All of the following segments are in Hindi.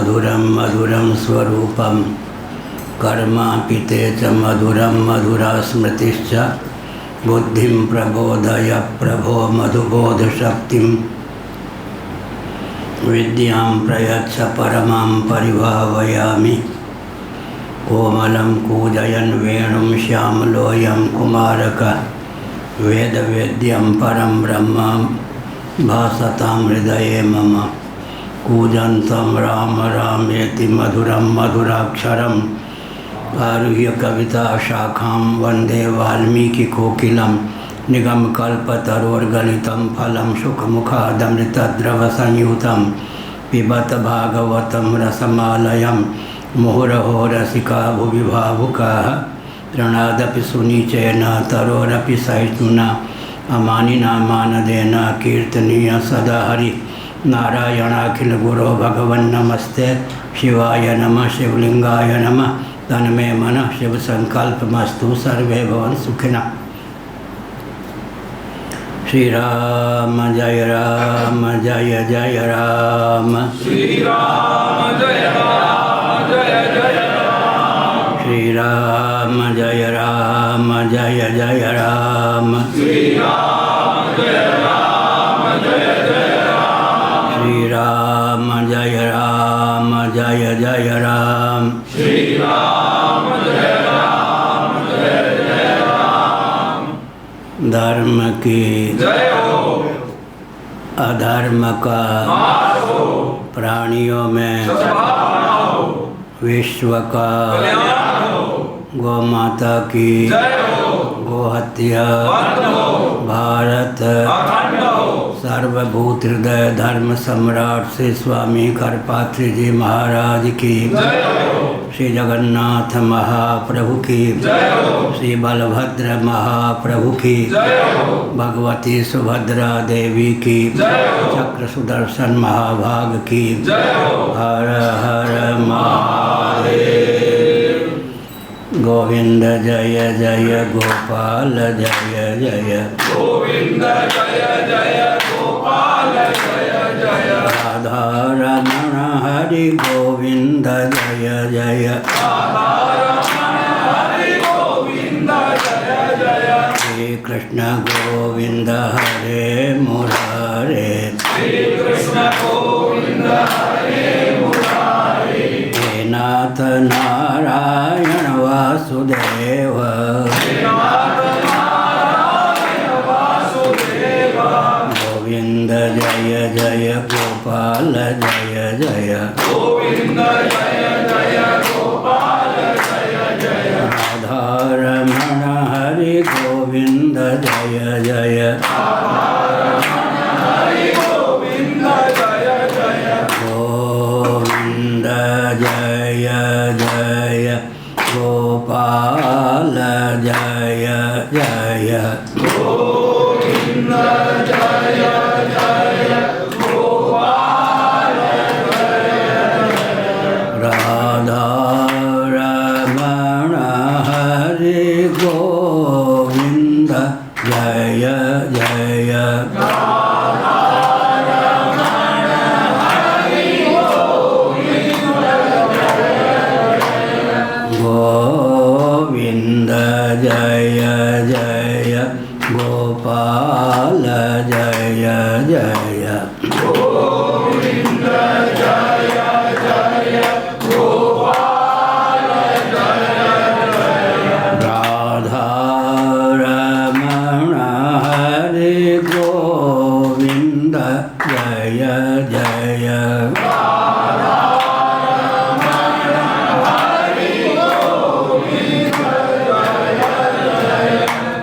मधुरं मधुरं स्वरूपं कर्मापिते च मधुरं मधुरा स्मृतिश्च बुद्धिं प्रबोधय प्रभो मधुबोधशक्तिं विद्यां प्रयच्छ परमां परिभावयामि। कोमलं कूजयन् वेणुं श्यामलोऽयं कुमारकः वेदवेद्यं परं ब्रह्म भासतां हृदये मम। कूजन्तं राम रामेति मधुरं मधुराक्षरम् आरुह्य कविता शाखां वन्दे वाल्मीकिकोकिलं निगमकल्पतरोर्गलितं फलं सुखमुखादमृतद्रवसंयुतं पिबत भागवतं रसमालयं मुहुरहो रसिका भुवि भावुकाः तृणादपि सुनिचेन तरोरपि सहिष्णुना अमानिना मानदेन कीर्तनीय सदा हरि नारायणाखिल गुरो भगवन् नमस्ते शिवाय नमः शिवलिंगाय नमः तन्मे मनः शिव संकल्पमस्तु सर्वे भवन्तु सुखिनः। श्री राम जय राम जय जय राम श्री राम जय राम जय जय राम श्री राम जय राम जय जय राम श्री राम जय राम जय जय राम श्री राम जय राम जय जय राम श्री राम जय राम जय जय राम। धर्म की जय हो, अधर्म का नाश हो, प्राणियों में सद्भावना हो, विश्व का कल्याण हो, गौ माता की जय हो, गोहत्या बंद हो, भारत अखंड हो, सर्वभूत हृदय धर्म सम्राट श्री स्वामी करपात्री जी महाराज की जय हो, श्री जगन्नाथ महाप्रभु की जय हो, श्री बलभद्र महाप्रभु की जय हो, भगवती सुभद्रा देवी की जय हो, चक्र सुदर्शन महाभाग की जय हो, हर हर महादेव। गोविंद जय जय गोपाल जय जय गोविंद जय जय गोपाल जय जय राधा रमण हरि गोविंद जय जय राधा रमण हरि गोविंद जय जय श्री कृष्ण गोविंद हरे मुरारे श्री कृष्ण गोविंद हरे मुरारे हे नाथ नारायण वासुदेव श्रीनाथ नारायण वासुदेव गोविंद जय जय गोपाल जय जय गोविंद जय जय गोपाल जय जय राधा रमण हरि गोविंद जय जय हरि गोविंद जय जय गोविंद जय जय गोपाल जय जय गोविंद जय जय गोपाल राधा रमण हरि गोविंद जय जय गोविंद जय जय गोपाल जय जय गोविंद जय जय गोपाल जय राधा रमण हरि गोविंद जय जय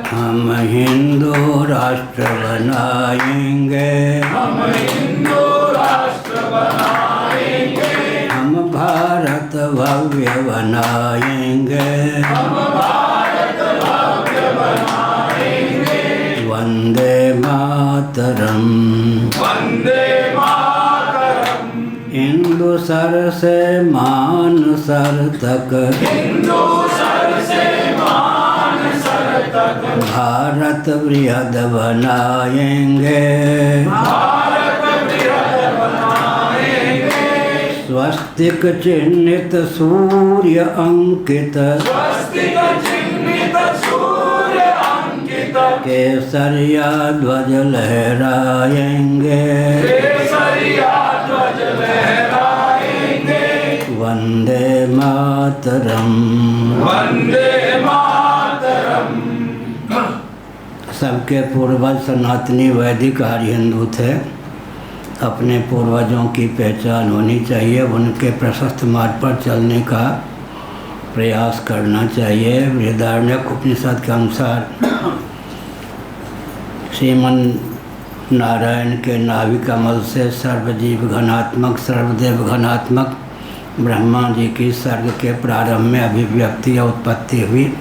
हम हिंदू राष्ट्र बनाएंगे हम हिंदू राष्ट्र बनाएंगे हम भारत भव्य बनाएंगे हम भारत भव्य बनाएंगे वंदे मातरम वंदे मातरम हिंदू सर से मान सर तक हिंदू सर से मान सर तक भारत बृहद बनाएंगे भारत बृहद बनाएंगे स्वस्तिक चिह्नित सूर्य अंकित स्वस्तिक चिह्नित सूर्य अंकित केसरिया ध्वज लहराएंगे केसरिया ध्वज लहराएंगे वंदे मातरम। वंदे मातरम। सबके पूर्वज सनातनी वैदिक आर्य हिंदू थे। अपने पूर्वजों की पहचान होनी चाहिए, उनके प्रशस्त मार्ग पर चलने का प्रयास करना चाहिए। बृहदारण्यक उपनिषद के अनुसार श्रीमन नारायण के नाभि कमल से सर्वजीव घनात्मक सर्वदेव घनात्मक ब्रह्मा जी की सर्ग के प्रारंभ में अभिव्यक्ति या उत्पत्ति हुई।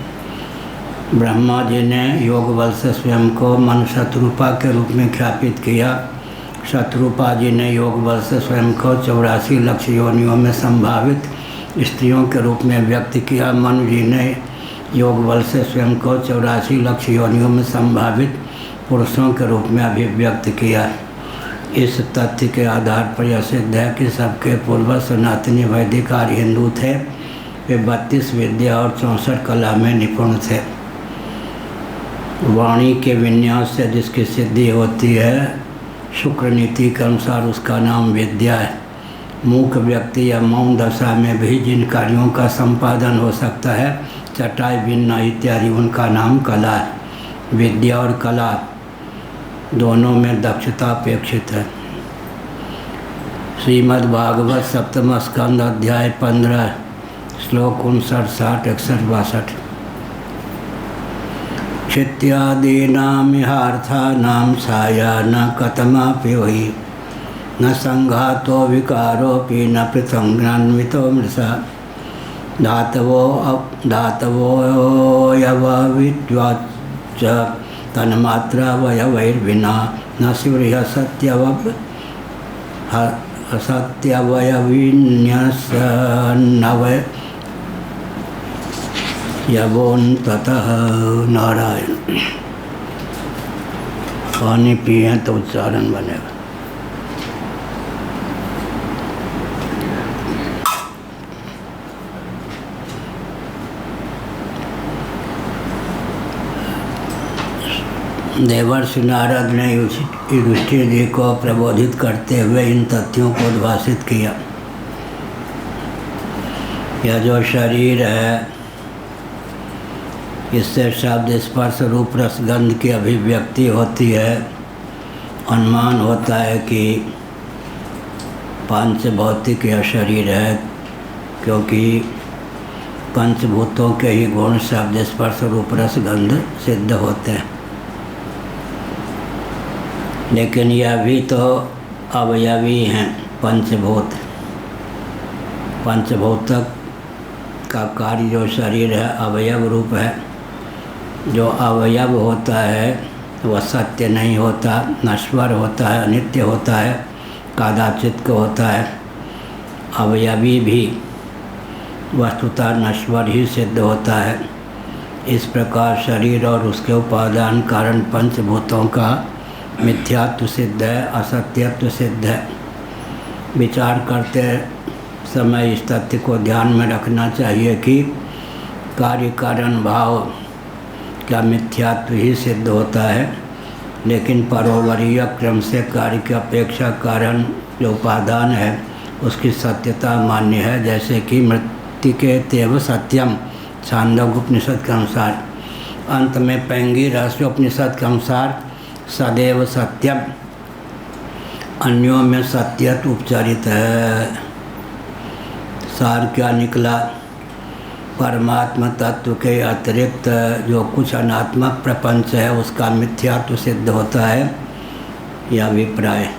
ब्रह्मा जी ने योग बल से स्वयं को मन शत्रुपा के रूप में ख्यापित किया। शत्रुपा जी ने योग बल से स्वयं को 84 लक्ष योनियों में संभावित स्त्रियों के रूप में व्यक्त किया। मनु जी ने योग बल से स्वयं को 84 लक्ष योनियों में संभावित पुरुषों के रूप में अभिव्यक्त किया। इस तथ्य के आधार पर यह सिद्ध है कि सबके पूर्वज सनातनी वैदिक आर्य हिंदू थे। वे 32 विद्या और 64 कला में निपुण थे। वाणी के विन्यास से जिसकी सिद्धि होती है, शुक्र नीति के अनुसार उसका नाम विद्या है। मूक व्यक्ति या मौन दशा में भी जिन कार्यों का संपादन हो सकता है, चटाई बिनना इत्यादि, उनका नाम कला है। विद्या और कला दोनों में दक्षता अपेक्षित है। श्रीमद् भागवत सप्तम स्कंद अध्याय 15 श्लोक 59, 60, 61, 62। क्षित्यादीनामिहार्थानां छाया न कथमापि वै न संघातो विकारोऽपि न पृथङ्न्वितो मृषा धातवोऽयवविद्वाच्च तन्मात्रावयवैर्विना न शिवरिह सत्यवयविन्यसन्नवय यवोन्ततः। नारायण। पानी पिए तो उच्चारण बनेगा। देवर्षि नारद ने युधिष्ठिर जी को प्रबोधित करते हुए इन तथ्यों को उद्भाषित किया। यह जो शरीर है, इससे शब्द स्पर्श रूप रसगंध की अभिव्यक्ति होती है। अनुमान होता है कि पांच भौतिक यह शरीर है, क्योंकि पंचभूतों के ही गुण शब्द स्पर्श रूप रसगंध सिद्ध होते हैं। लेकिन यह भी तो अवयवी हैं पंचभूत। पंचभूतक का कार्य जो शरीर है अवयव रूप है। जो अवयव होता है वह सत्य नहीं होता, नश्वर होता है, अनित्य होता है, कदाचित को होता है। अवयवी भी वस्तुतः नश्वर ही सिद्ध होता है। इस प्रकार शरीर और उसके उपादान कारण पंचभूतों का मिथ्यात्व सिद्ध है, असत्यत्व सिद्ध है। विचार करते समय इस तथ्य को ध्यान में रखना चाहिए कि कार्य कारण भाव का मिथ्यात्व ही सिद्ध होता है, लेकिन परोवरीय क्रम से कार्य की अपेक्षा कारण जो उपादान है उसकी सत्यता मान्य है। जैसे कि मृत्तिके तेव सत्यम छांदोग्य उपनिषद के अनुसार। अंत में पैंगी रहस्य उपनिषद के अनुसार सदैव सत्यम, अन्यों में सत्यत्व उपचारित है। सार क्या निकला? परमात्मा तत्व के अतिरिक्त जो कुछ अनात्मक प्रपंच है उसका मिथ्यात्व सिद्ध होता है, यह अभिप्राय।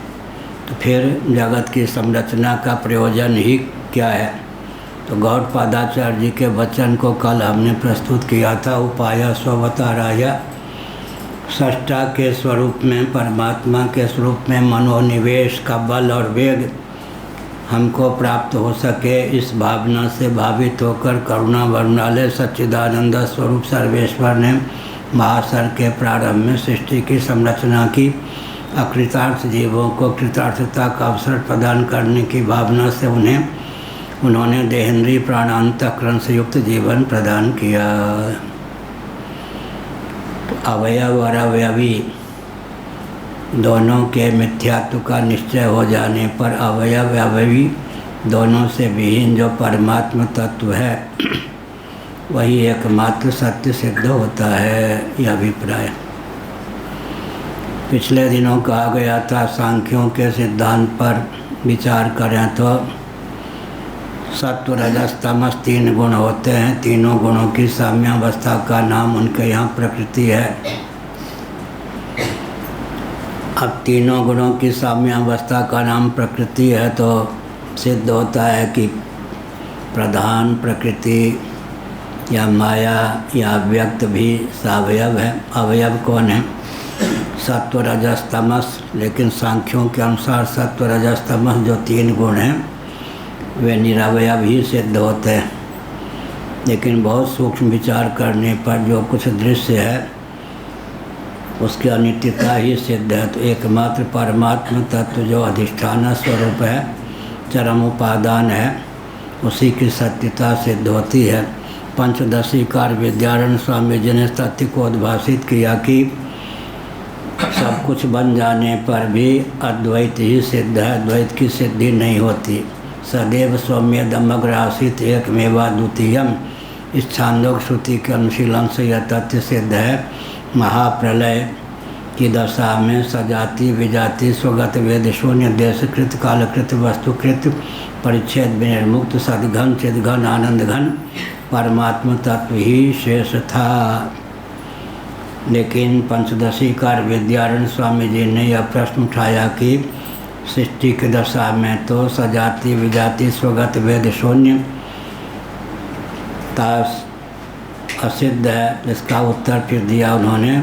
तो फिर जगत की संरचना का प्रयोजन ही क्या है? तो गौड़पादाचार्य जी के वचन को कल हमने प्रस्तुत किया था। उपाय स्ववताराय, सृष्टा के स्वरूप में, परमात्मा के स्वरूप में मनोनिवेश का बल और वेग हमको प्राप्त हो सके, इस भावना से भावित होकर करुणा वर्णालय सच्चिदानंद स्वरूप सर्वेश्वर ने महासर के प्रारंभ में सृष्टि की संरचना की। अकृतार्थ जीवों को कृतार्थता का अवसर प्रदान करने की भावना से उन्हें उन्होंने देहेंद्रीय प्राणांतःकरण से युक्त जीवन प्रदान किया। अवयव और अवयवी दोनों के मिथ्यात्व का निश्चय हो जाने पर अवयव अवयवी दोनों से विहीन जो परमात्म तत्व है वही एकमात्र सत्य सिद्ध होता है, यह अभिप्राय। पिछले दिनों कहा गया था सांख्यों के सिद्धांत पर विचार करें तो सत्व रजस तमस 3 गुण होते हैं। तीनों गुणों की साम्यावस्था का नाम उनके यहाँ प्रकृति है। अब तीनों गुणों की साम्यावस्था का नाम प्रकृति है तो सिद्ध होता है कि प्रधान प्रकृति या माया या अव्यक्त भी सावयव है। अवयव कौन है? सत्व रजस तमस। लेकिन सांख्यों के अनुसार सत्व रजस तमस जो 3 गुण हैं वे निरवयव ही सिद्ध होते हैं। लेकिन बहुत सूक्ष्म विचार करने पर जो कुछ दृश्य है उसकी अनित्यता ही सिद्ध है। तो एकमात्र परमात्म तत्व जो अधिष्ठान स्वरूप है, चरम उपादान है, उसी की सत्यता सिद्ध होती है। पंचदशीकार विद्यारण्य स्वामी जी ने तथ्य को उद्भाषित किया कि सब कुछ बन जाने पर भी अद्वैत ही सिद्ध है, द्वैत की सिद्धि नहीं होती। सदैव सौम्यदमग्र आसित एकमेवा द्वितीयम, इस छांदोग्य श्रुति के अनुशीलन से यह तथ्य सिद्ध है। महाप्रलय की दशा में सजाति विजाति स्वगत वेद शून्य देशकृत कालकृत वस्तुकृत परिच्छेद विनिर्मुक्त सद्घन चिद्घन आनंद घन परमात्म तत्व ही शेष था। लेकिन पंचदशीकार विद्यारण्य स्वामी जी ने यह प्रश्न उठाया कि सृष्टि की दशा में तो सजाति विजाति स्वगत वेद शून्य असिद्ध है। इसका उत्तर फिर दिया उन्होंने,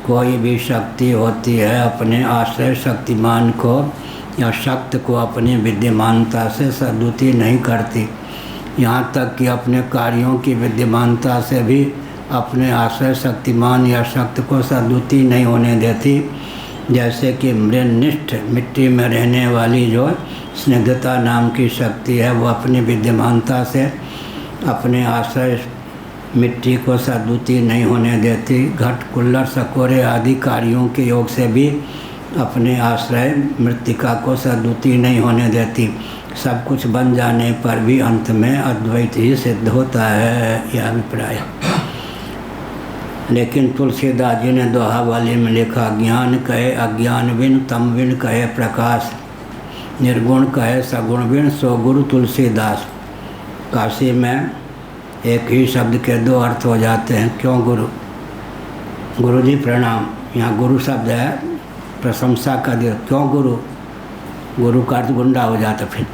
कोई भी शक्ति होती है अपने आश्रय शक्तिमान को या शक्त को अपनी विद्यमानता से सद्युति नहीं करती। यहाँ तक कि अपने कार्यों की विद्यमानता से भी अपने आश्रय शक्तिमान या शक्त को सद्युति नहीं होने देती। जैसे कि मृन्निष्ठ मिट्टी में रहने वाली जो स्निग्धता नाम की शक्ति है वो अपनी विद्यमानता से अपने आश्रय मिट्टी को सद्युति नहीं होने देती। घट कुल्लर सकोरे आदि कार्यों के योग से भी अपने आश्रय मृत्तिका को सद्युति नहीं होने देती। सब कुछ बन जाने पर भी अंत में अद्वैत ही सिद्ध होता है, यह अभिप्राय। लेकिन तुलसीदास जी ने दोहावली में लिखा, ज्ञान कहे अज्ञान बिन तम बिन कहे प्रकाश, निर्गुण कहे सगुण बिन सो गुरु तुलसीदास। काशी में एक ही शब्द के 2 अर्थ हो जाते हैं। क्यों गुरु? गुरु जी प्रणाम, यहाँ गुरु शब्द है प्रशंसा का दिया। क्यों गुरु? गुरु का अर्थ गुंडा हो जाता फिर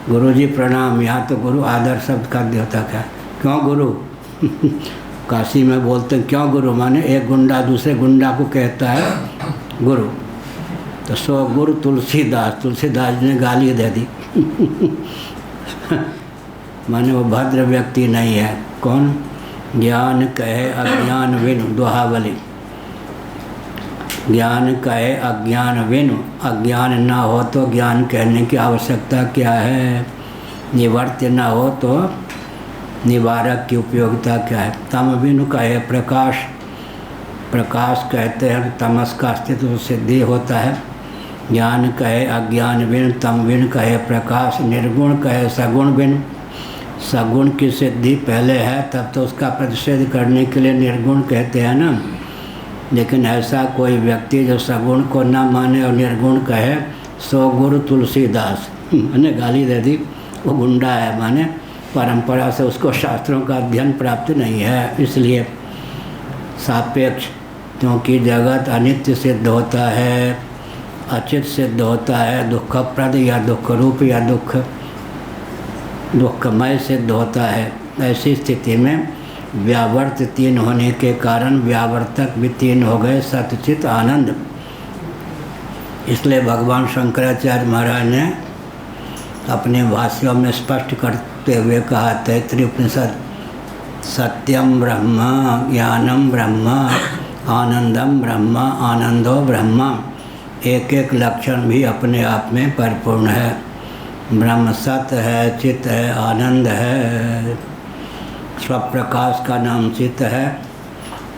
गुरु जी प्रणाम, यहाँ तो गुरु आदर शब्द का होता क्या? क्यों गुरु काशी में बोलते हैं क्यों गुरु, माने एक गुंडा दूसरे गुंडा को कहता है गुरु। तो सो गुरु तुलसीदास, तुलसीदास ने गाली दे दी माने वो भद्र व्यक्ति नहीं है। कौन? ज्ञान कहे अज्ञान विनु, दोहावली। ज्ञान कहे अज्ञान विनु, अज्ञान ना हो तो ज्ञान कहने की आवश्यकता क्या है? निवर्त्य ना हो तो निवारक की उपयोगिता क्या है? तम विनु कहे प्रकाश, प्रकाश कहते हैं तमस का अस्तित्व सिद्धि होता है। ज्ञान कहे अज्ञान बिन, तम बिन कहे प्रकाश, निर्गुण कहे सगुण बिन। सगुण की सिद्धि पहले है तब तो उसका प्रतिषेध करने के लिए निर्गुण कहते हैं ना। लेकिन ऐसा कोई व्यक्ति जो सगुण को न माने और निर्गुण कहे सो गुरु तुलसीदास, मैंने गाली दे दी, वो गुंडा है, माने परंपरा से उसको शास्त्रों का अध्ययन प्राप्त नहीं है। इसलिए सापेक्ष, क्योंकि जगत अनित्य सिद्ध होता है, अचित सिद्ध होता है, दुखप्रद या दुख रूप या दुखमय सिद्ध होता है। ऐसी स्थिति में व्यावर्त 3 होने के कारण व्यावर्तक भी 3 हो गए, सतचित आनंद। इसलिए भगवान शंकराचार्य महाराज ने अपने भाष्यों में स्पष्ट करते हुए कहा, तैत्तिरीय उपनिषद, सत्यम ब्रह्म, ज्ञानम ब्रह्म, आनंदम ब्रह्म, आनंदो ब्रह्म। एक एक लक्षण भी अपने आप में परिपूर्ण है। ब्रह्म सत्य है, चित्त है, आनंद है। स्वप्रकाश का नाम चित्त है,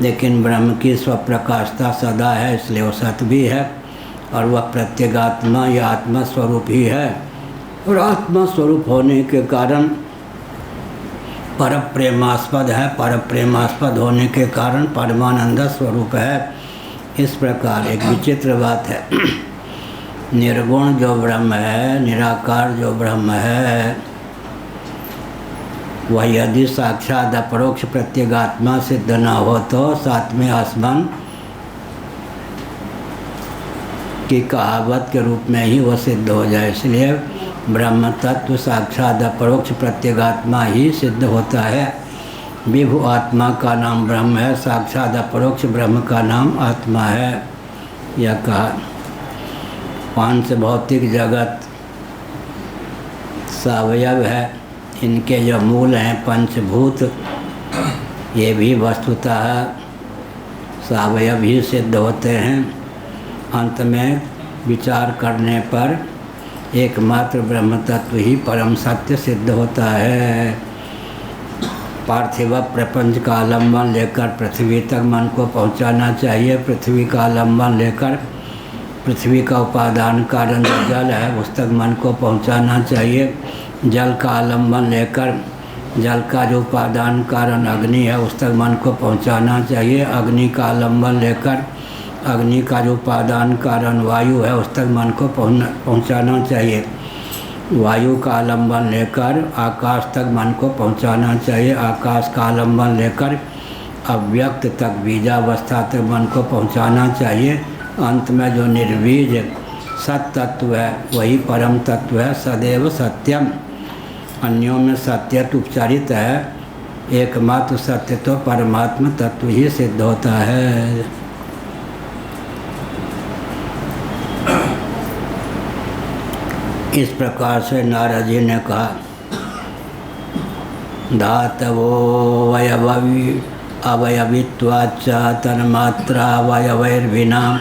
लेकिन ब्रह्म की स्वप्रकाशता सदा है, इसलिए वो सत्य भी है। और वह प्रत्यगात्मा या आत्मा स्वरूप ही है। और आत्मा स्वरूप होने के कारण पर प्रेमास्पद है, पर प्रेमास्पद होने के कारण परमानंद स्वरूप है। इस प्रकार एक विचित्र बात है, निर्गुण जो ब्रह्म है, निराकार जो ब्रह्म है, वह यदि साक्षात अपरोक्ष प्रत्यगात्मा सिद्ध न हो तो सातवें आसमान की कहावत के रूप में ही वह सिद्ध हो जाए। इसलिए ब्रह्म तत्व साक्षात अपरोक्ष प्रत्यगात्मा ही सिद्ध होता है। विभु आत्मा का नाम ब्रह्म है, साक्षात अपरोक्ष ब्रह्म का नाम आत्मा है। यह कहा पांच भौतिक जगत सवयव है, इनके जो मूल हैं पंचभूत, ये भी वस्तुतः सवयव ही सिद्ध होते हैं। अंत में विचार करने पर एकमात्र ब्रह्म तत्व ही परम सत्य सिद्ध होता है। पार्थिव प्रपंच का आलम्बन लेकर पृथ्वी तक मन को पहुंचाना चाहिए। पृथ्वी का आलम्बन लेकर पृथ्वी का उपादान कारण जो जल है उस तक मन को पहुंचाना चाहिए। जल का आलम्बन लेकर जल का जो उपादान कारण अग्नि है उस तक मन को पहुंचाना चाहिए। अग्नि का आलम्बन लेकर अग्नि का जो उपादान कारण वायु है उस तक मन को पहुंचाना चाहिए। वायु का आलम्बन लेकर आकाश तक मन को पहुंचाना चाहिए। आकाश का आलम्बन लेकर अव्यक्त तक बीजावस्था तक मन को पहुंचाना चाहिए। अंत में जो निर्बीज सत तत्व है वही परम तत्व है, सदैव सत्यम। अन्यों में सत्य उपचारित है, एकमात्र सत्य तो परमात्म तत्व ही सिद्ध होता है। इस प्रकार से नारद जी ने कहा, धातवो अवयवित्वाच्च तन्मात्रा अवयवैर्विना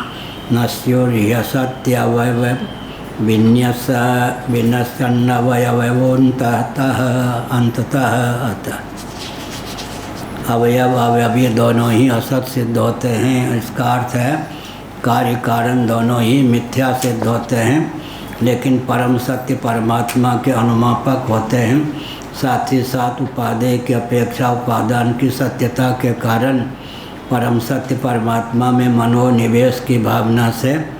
नस्योर्ह्य सत्यवयव विन्यसन्नवयवोऽन्ततः अन्ततः अतः। अवयव अवयवी दोनों ही असत सिद्ध होते हैं। इसका अर्थ है कार्य कारण दोनों ही मिथ्या सिद्ध होते हैं, लेकिन परम सत्य परमात्मा के अनुमापक होते हैं। साथ ही साथ उपादेय की अपेक्षा उपादान की सत्यता के कारण परम सत्य परमात्मा में मनोनिवेश की भावना से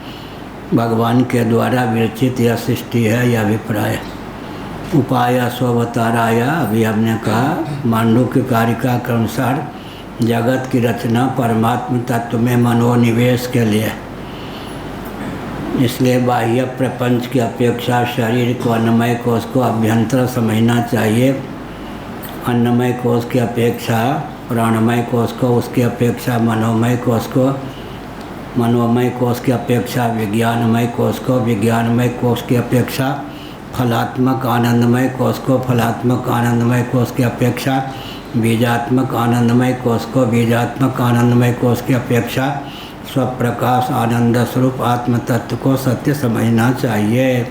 भगवान के द्वारा विरचित यह सृष्टि है, यह अभिप्राय। उपाय स्ववताराया, अभी हमने कहा मांडुक्य कारिका के अनुसार जगत की रचना परमात्म तत्व में मनोनिवेश के लिए। इसलिए बाह्य प्रपंच की अपेक्षा शरीर को अन्नमय कोश को अभ्यंतर समझना चाहिए। अन्नमय कोश की अपेक्षा प्राणमय कोश को, उसकी अपेक्षा मनोमय कोश को, मनोमय कोश की अपेक्षा विज्ञानमय कोश को, विज्ञानमय कोश की अपेक्षा फलात्मक आनंदमय कोश को, फलात्मक आनंदमय कोश की अपेक्षा बीजात्मक आनंदमय कोश को, बीजात्मक आनंदमय कोश की अपेक्षा स्वप्रकाश आनंद स्वरूप आत्म तत्व को सत्य समझना चाहिए।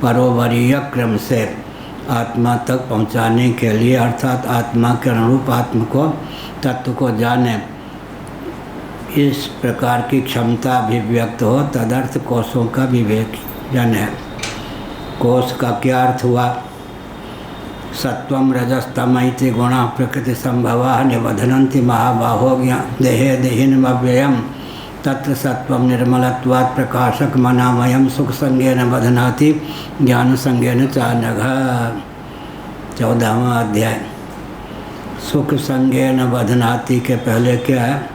परोवरीय क्रम से आत्मा तक पहुंचाने के लिए, अर्थात आत्मा के अनुरूप आत्म को तत्व को जाने, इस प्रकार की क्षमता अभिव्यक्त हो, तदर्थ कोशों का विवेचन है। कोश का क्या अर्थ हुआ? सत्वम रजस्तम इति गुणा प्रकृति संभवा निबधनन्ति महाबाहो देहे देहिनमव्ययम् तत्र सत्वम निर्मलत्वात् प्रकाशक मनामयम सुख संज्ञेन बधनाति ज्ञान संज्ञेन चानघ। 14वां अध्याय। सुख संज्ञेन बधनाति के पहले क्या है?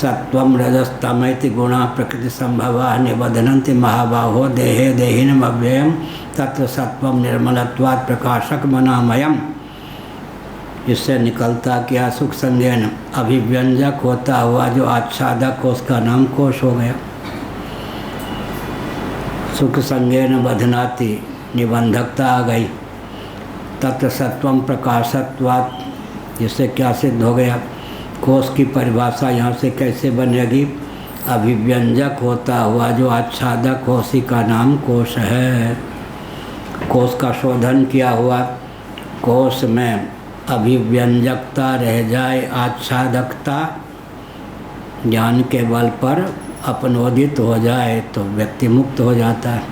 सत्वम रजस्तमैति गुणा प्रकृति संभवा निबधनन्ति महाबाहो देहे देहिनमव्ययम् तत्र सत्वम निर्मलत्वात् प्रकाशक मनामयम। इससे निकलता क्या? सुख संज्ञेन अभिव्यंजक होता हुआ जो आच्छादक हो उसका नाम कोश हो गया। सुख संज्ञेन बधनाति निबंधकता आ गई। तत्र सत्वम प्रकाशत्वात्, इससे क्या सिद्ध हो गया? कोश की परिभाषा यहाँ से कैसे बनेगी? अभिव्यंजक होता हुआ जो आच्छादक हो उसी का नाम कोश है। कोश का शोधन किया हुआ, कोश में अभिव्यंजकता रह जाए, आच्छादकता ज्ञान के बल पर अपनोदित हो जाए तो व्यक्ति मुक्त हो जाता है।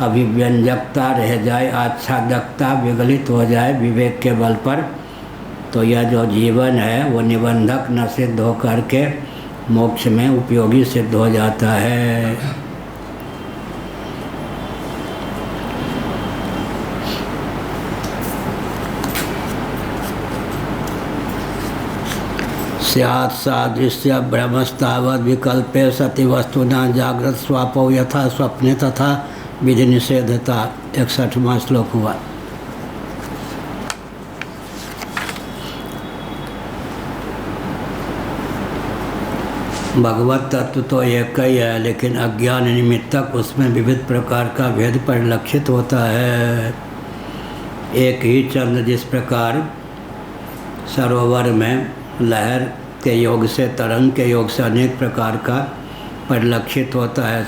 अभिव्यंजकता रह जाए, आच्छादकता विगलित हो जाए विवेक के बल पर, तो यह जो जीवन है वो निबंधक न सिद्ध होकर के मोक्ष में उपयोगी सिद्ध हो जाता है। स्यात् सादृश्य ब्रह्मस्तावद विकल्पे सति वस्तुना जागृत स्वापो यथा स्वप्ने तथा विधि निषेधता। 61वां श्लोक हुआ। भगवत तत्व तो एक ही है, लेकिन अज्ञान निमित्तक उसमें विविध प्रकार का भेद परिलक्षित होता है। एक ही चंद्र जिस प्रकार सरोवर में लहर के योग से, तरंग के योग से अनेक प्रकार का परिलक्षित होता है,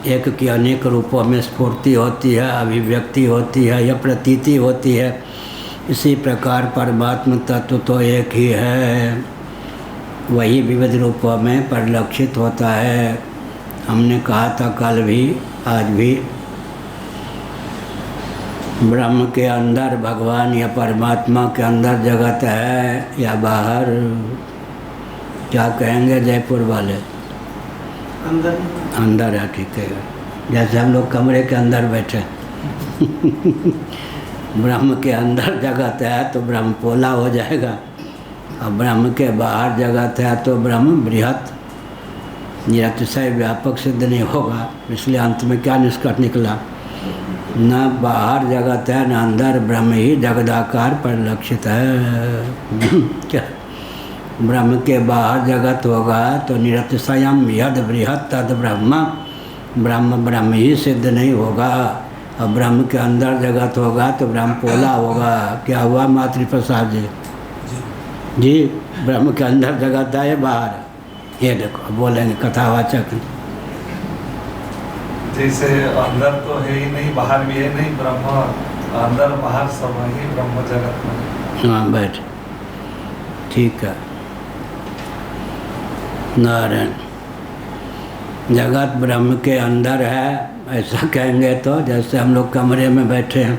एक की अनेक रूपों में स्फूर्ति होती है, अभिव्यक्ति होती है या प्रतीति होती है, इसी प्रकार परमात्म तत्व तो एक ही है, वही विविध रूपों में परिलक्षित होता है। हमने कहा था कल भी आज भी, ब्रह्म के अंदर भगवान या परमात्मा के अंदर जगत है या बाहर? क्या कहेंगे जयपुर वाले? अंदर। अंदर है, ठीक है। जैसे हम लोग कमरे के अंदर बैठे ब्रह्म के अंदर जगत है तो ब्रह्म पोला हो जाएगा, और ब्रह्म के बाहर जगत है तो ब्रह्म बृहत निरतिशय व्यापक सिद्ध नहीं होगा। इसलिए अंत में क्या निष्कर्ष निकला? न बाहर जगत है न अंदर, ब्रह्म ही जगदाकार परिलक्षित है। क्या ब्रह्म के बाहर जगत होगा तो निरतिशयम यद बृहत तद ब्रह्म, ब्रह्म ब्रह्म ही सिद्ध नहीं होगा। और ब्रह्म के अंदर जगत होगा तो ब्रह्म पोला होगा। क्या हुआ मातृप्रसाद जी? जी, ब्रह्म के अंदर जगत है बाहर? ये देखो बोलेंगे कथावाचक। जैसे अंदर तो है ही नहीं, बाहर भी है नहीं, ब्रह्म अंदर बाहर सब ही ब्रह्म जगत में। हाँ बैठ, ठीक है। नारायण, जगत ब्रह्म के अंदर है ऐसा कहेंगे तो जैसे हम लोग कमरे में बैठे हैं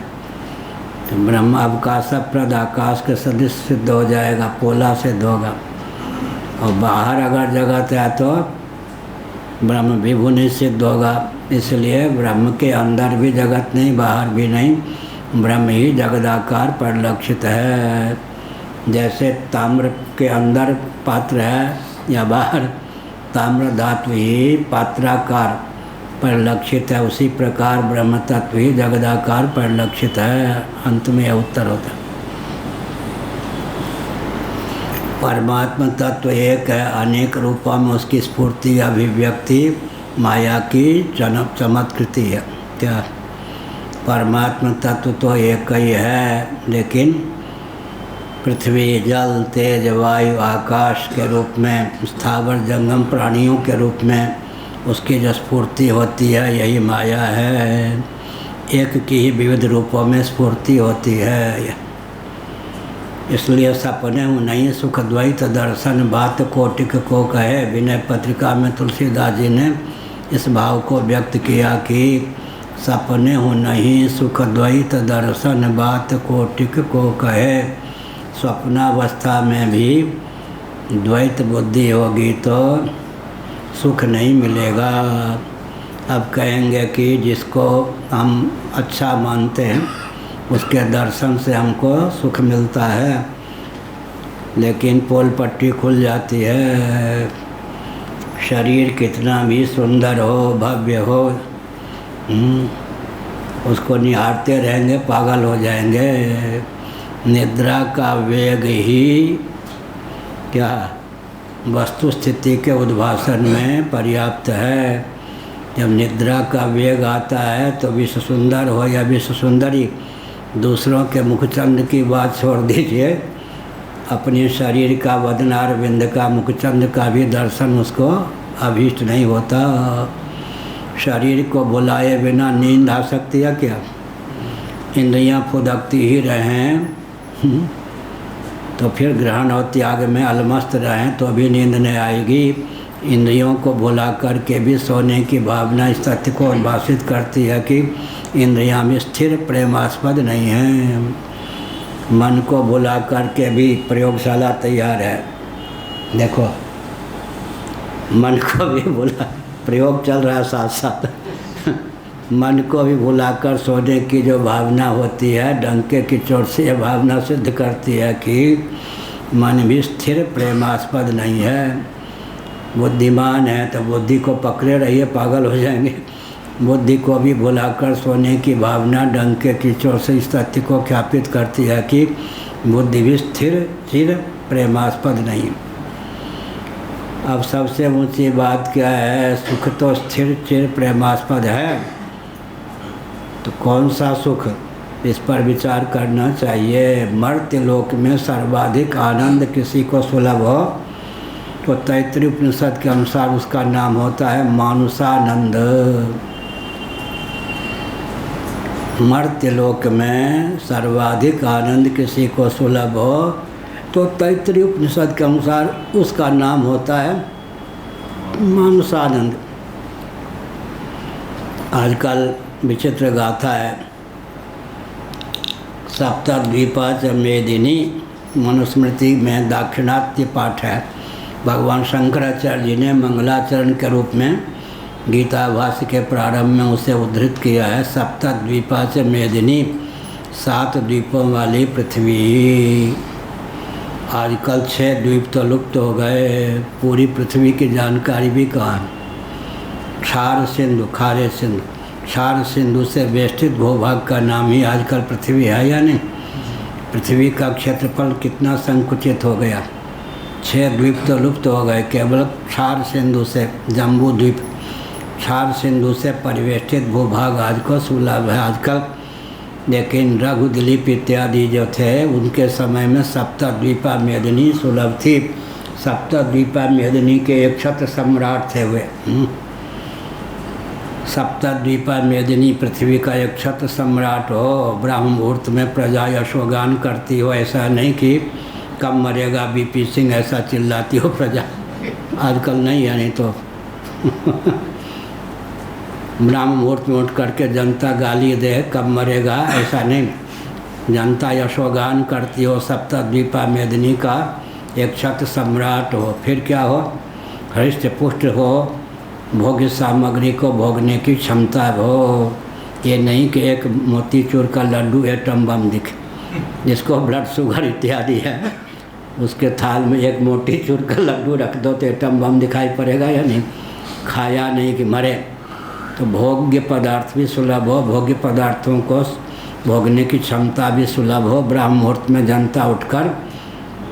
तो ब्रह्म अवकाश प्रद आकाश के सदृश सिद्ध हो जाएगा, पोला सिद्ध होगा। और बाहर अगर जगत है तो ब्रह्म विभु नहीं सिद्ध होगा। इसलिए ब्रह्म के अंदर भी जगत नहीं, बाहर भी नहीं, ब्रह्म ही जगदाकार परिलक्षित है। जैसे ताम्र के अंदर पात्र है या बाहर ताम्र धातु ही पात्राकार परिलक्षित है, उसी प्रकार ब्रह्म तत्व ही जगदाकार परिलक्षित है। अंत में यह उत्तर होता है। परमात्मा तत्व एक है, अनेक रूपों में उसकी स्फूर्ति अभिव्यक्ति माया की चमत्कृति है। क्या परमात्मा तत्व तो एक ही है, लेकिन पृथ्वी जल तेज वायु आकाश के रूप में, स्थावर जंगम प्राणियों के रूप में उसकी जो स्फूर्ति होती है यही माया है। एक की ही विविध रूपों में स्फूर्ति होती है। इसलिए सपने हूँ नहीं सुख द्वैत दर्शन बात कोटिक को कहे। विनय पत्रिका में तुलसीदास जी ने इस भाव को व्यक्त किया कि सपने हूँ नहीं सुख द्वैत दर्शन बात कोटिक को कहे। स्वप्नावस्था में भी द्वैत बुद्धि होगी तो सुख नहीं मिलेगा। अब कहेंगे कि जिसको हम अच्छा मानते हैं उसके दर्शन से हमको सुख मिलता है, लेकिन पोल पट्टी खुल जाती है। शरीर कितना भी सुंदर हो भव्य हो, उसको निहारते रहेंगे पागल हो जाएंगे। निद्रा का वेग ही क्या वस्तु स्थिति के उद्भाषण में पर्याप्त है। जब निद्रा का वेग आता है तो विश्व सुंदर हो या विश्व सुंदरी, दूसरों के मुखचंद की बात छोड़ दीजिए, अपने शरीर का वदनारविंद का मुखचंद का भी दर्शन उसको अभीष्ट नहीं होता। शरीर को बुलाए बिना नींद आ सकती है क्या? इंद्रियां फुदकती ही रहें तो फिर ग्रहण और त्याग में अलमस्त रहें तो भी नींद नहीं आएगी। इंद्रियों को भुला कर के भी सोने की भावना इस तथ्य को उद्भाषित करती है कि इंद्रियां भी स्थिर प्रेमास्पद नहीं हैं। मन को भुला कर के भी प्रयोगशाला तैयार है। देखो मन को भी भुला, प्रयोग चल रहा है साथ साथ मन को भी भुलाकर सोने की जो भावना होती है, डंके की चोट से यह भावना सिद्ध करती है कि मन भी स्थिर प्रेमास्पद नहीं है। बुद्धिमान है तो बुद्धि को पकड़े रहिए, पागल हो जाएंगे। बुद्धि को भी भुलाकर सोने की भावना डंके की चोट से इस तथ्य को ख्यापित करती है कि बुद्धि भी स्थिर प्रेमास्पद नहीं। अब सबसे ऊंची बात क्या है? सुख तो स्थिर चिर प्रेमास्पद है, तो कौन सा सुख, इस पर विचार करना चाहिए। मर्त्य लोक में सर्वाधिक आनंद किसी को सुलभ हो तो तैत्तिरीय उपनिषद के अनुसार उसका नाम होता है मानुषानंद। मर्त्य लोक में सर्वाधिक आनंद किसी को सुलभ हो तो तैत्तिरीय उपनिषद के अनुसार उसका नाम होता है मानुषानंद। आजकल विचित्र गाथा है, सप्तद्वीपा च मेदिनी मनुस्मृति में दाक्षिणात्य पाठ है। भगवान शंकराचार्य जी ने मंगलाचरण के रूप में गीता भाष्य के प्रारंभ में उसे उद्धृत किया है। सप्तद्वीपा च मेदिनी, 7 द्वीपों वाली पृथ्वी। आजकल 6 द्वीप तो लुप्त हो गए, पूरी पृथ्वी की जानकारी भी कहाँ। क्षार सिंधु, खारे सिंधु, क्षार सिंधु से वेष्टित भूभाग का नाम ही आजकल पृथ्वी है या नहीं? पृथ्वी का क्षेत्रफल कितना संकुचित हो गया। 6 द्वीप तो लुप्त हो गए, केवल क्षार सिंधु से, जम्बू द्वीप, क्षार सिंधु से परिवेष्टित भूभाग आज को सुलभ है आजकल। लेकिन रघु दिलीप इत्यादि जो थे उनके समय में सप्तद्वीपा मेदिनी सुलभ थी। सप्तद्वीपा मेदिनी के एक क्षत्र सम्राट थे वे। सप्तद्वीपा मेदिनी पृथ्वी का एक क्षत्र सम्राट हो, ब्राह्म मुहूर्त में प्रजा यशोगान करती हो, ऐसा नहीं कि कब मरेगा बीपी सिंह ऐसा चिल्लाती हो प्रजा। आजकल नहीं है, नहीं तो ब्राह्म मुहूर्त में उठ करके जनता गाली दे कब मरेगा, ऐसा नहीं। जनता यशोगान करती हो। सप्तद्वीपा मेदिनी का एक क्षत्र सम्राट हो, फिर क्या हो? हृष्ट पुष्ट हो, भोग्य सामग्री को भोगने की क्षमता हो। ये नहीं कि एक मोतीचूर का लड्डू एटम बम दिखे, जिसको ब्लड शुगर इत्यादि है, उसके थाल में एक मोतीचूर का लड्डू रख दो तो एटम बम दिखाई पड़ेगा या नहीं? खाया नहीं कि मरे। तो भोग्य पदार्थ भी सुलभ हो, भोग्य पदार्थों को भोगने की क्षमता भी सुलभ हो। ब्राह्म मुहूर्त में जनता उठकर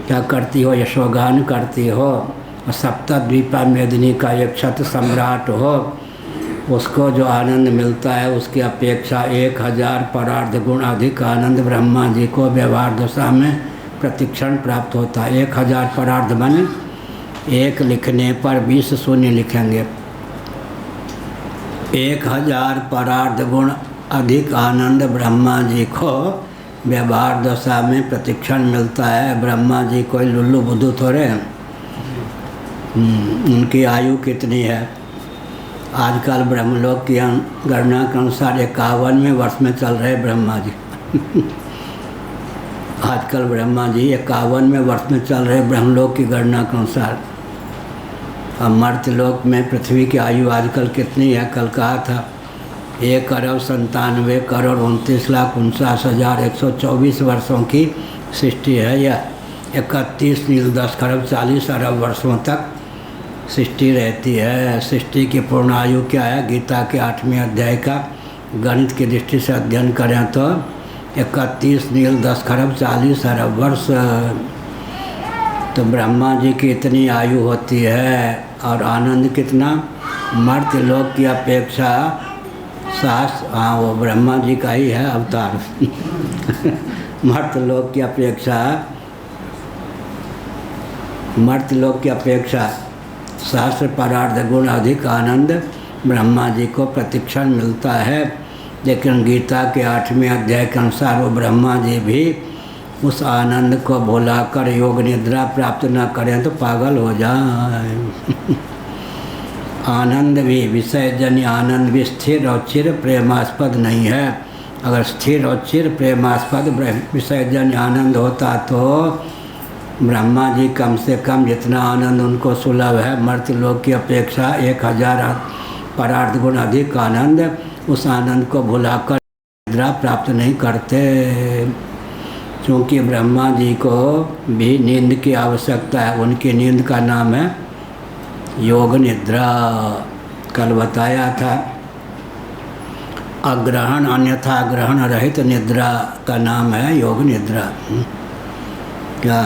क्या करती हो? यशोगान करती हो। सप्तद्वीपा मेदिनी का एक क्षत्र सम्राट हो, उसको जो आनंद मिलता है उसकी अपेक्षा 1000 परार्ध गुण अधिक आनंद ब्रह्मा जी को व्यवहार दशा में प्रतिक्षण प्राप्त होता है। 1000 परार्ध माने 1 लिखने पर 20 शून्य लिखेंगे। 1000 परार्ध गुण अधिक आनंद ब्रह्मा जी को व्यवहार दशा में प्रतिक्षण मिलता है। ब्रह्मा जी कोई लुल्लू बुद्धू थोड़े हैं। उनकी आयु कितनी है? आजकल ब्रह्मलोक की गणना के अनुसार 51वें वर्ष में चल रहे ब्रह्मा जी आजकल ब्रह्मा जी 51वें वर्ष में चल रहे ब्रह्मलोक की गणना के अनुसार। अब मर्त्यलोक में पृथ्वी की आयु आजकल कितनी है? कल कहा था 1,97,29,49,124 वर्षों की सृष्टि है। या 31,10,40 अरब वर्षों तक सृष्टि रहती है। सृष्टि की पूर्ण आयु क्या है? गीता के 8वें अध्याय का गणित की दृष्टि से अध्ययन करें तो 31,10,40 अरब वर्ष। तो ब्रह्मा जी की इतनी आयु होती है। और आनंद कितना? मर्त्य लोक की अपेक्षा हाँ वो ब्रह्मा जी का ही है अवतार मर्त्यलोक की अपेक्षा सहस्र परार्ध गुण अधिक आनंद ब्रह्मा जी को प्रतिक्षण मिलता है। लेकिन गीता के 8वें अध्याय के अनुसार वो ब्रह्मा जी भी उस आनंद को भुलाकर योग निद्रा प्राप्त न करें तो पागल हो जाए। आनंद भी विषयजन्य आनंद भी स्थिर और चिर प्रेमास्पद नहीं है। अगर स्थिर और चिर प्रेमास्पद विषयजन्य आनंद होता तो ब्रह्मा जी कम से कम जितना आनंद उनको सुलभ है मर्त्य लोक की अपेक्षा 1000 परार्थ गुण अधिक आनंद, उस आनंद को भुलाकर निद्रा प्राप्त नहीं करते। क्योंकि ब्रह्मा जी को भी नींद की आवश्यकता है। उनकी नींद का नाम है योग निद्रा। कल बताया था अग्रहण अन्यथा ग्रहण रहित निद्रा का नाम है योग निद्रा। क्या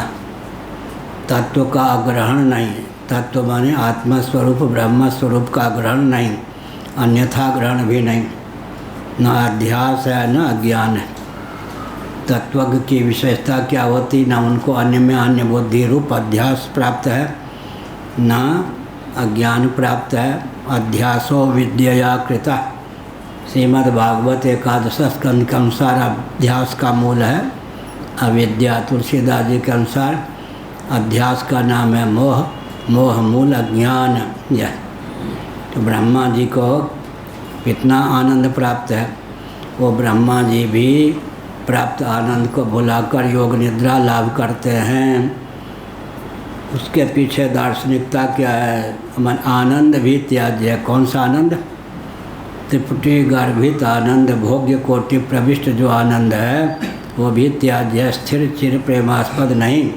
तत्व का अग्रहण नहीं, तत्व माने आत्मा स्वरूप ब्रह्म स्वरूप का ग्रहण नहीं, अन्यथा ग्रहण भी नहीं। न अध्यास है न अज्ञान है। तत्वज्ञ की विशेषता क्या होती, न उनको अन्य में अन्य बुद्धि रूप अध्यास प्राप्त है न अज्ञान प्राप्त है। अध्यासो विद्यया कृता। श्रीमद् भागवत 11 स्कंद के अनुसार अध्यास का मूल है अविद्या। तुलसीदास जी के अनुसार अध्यास का नाम है मोह, मोह मूल अज्ञान। यह तो ब्रह्मा जी को कितना आनंद प्राप्त है, वो ब्रह्मा जी भी प्राप्त आनंद को भुलाकर योग निद्रा लाभ करते हैं। उसके पीछे दार्शनिकता क्या है, मन आनंद भी त्याज्य है। कौन सा आनंद? त्रिपुटी गर्भित आनंद, भोग्य कोटि प्रविष्ट जो आनंद है वो भी त्याज्य है। स्थिर चिर प्रेमास्पद नहीं,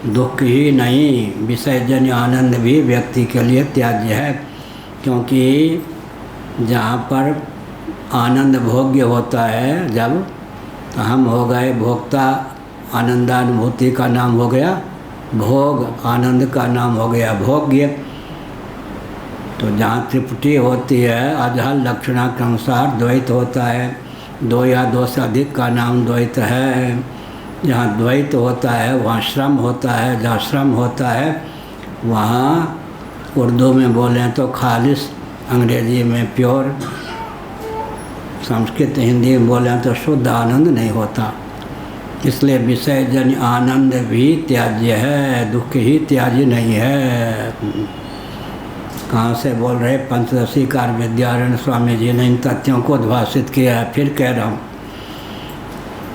दुख ही नहीं, विषयजन्य आनंद भी व्यक्ति के लिए त्याज्य है। क्योंकि जहाँ पर आनंद भोग्य होता है, जब तो हम हो गए भोक्ता, आनंदानुभूति का नाम हो गया भोग, आनंद का नाम हो गया भोग्य। तो जहाँ त्रिपुटी होती है अजहल लक्षणा के अनुसार द्वैत होता है, 2 या 2 से अधिक का नाम द्वैत है। जहाँ द्वैत होता है वहाँ श्रम होता है, जहाँ श्रम होता है वहाँ उर्दू में बोलें तो खालिस, अंग्रेजी में प्योर, संस्कृत हिंदी में बोलें तो शुद्ध आनंद नहीं होता। इसलिए विषयजन्य आनंद भी त्याज्य है, दुख ही त्याज्य नहीं है। कहाँ से बोल रहे? पंचदशी कार विद्यारण्य स्वामी जी ने इन तथ्यों को उद्भाषित किया है। फिर कह रहा हूँ,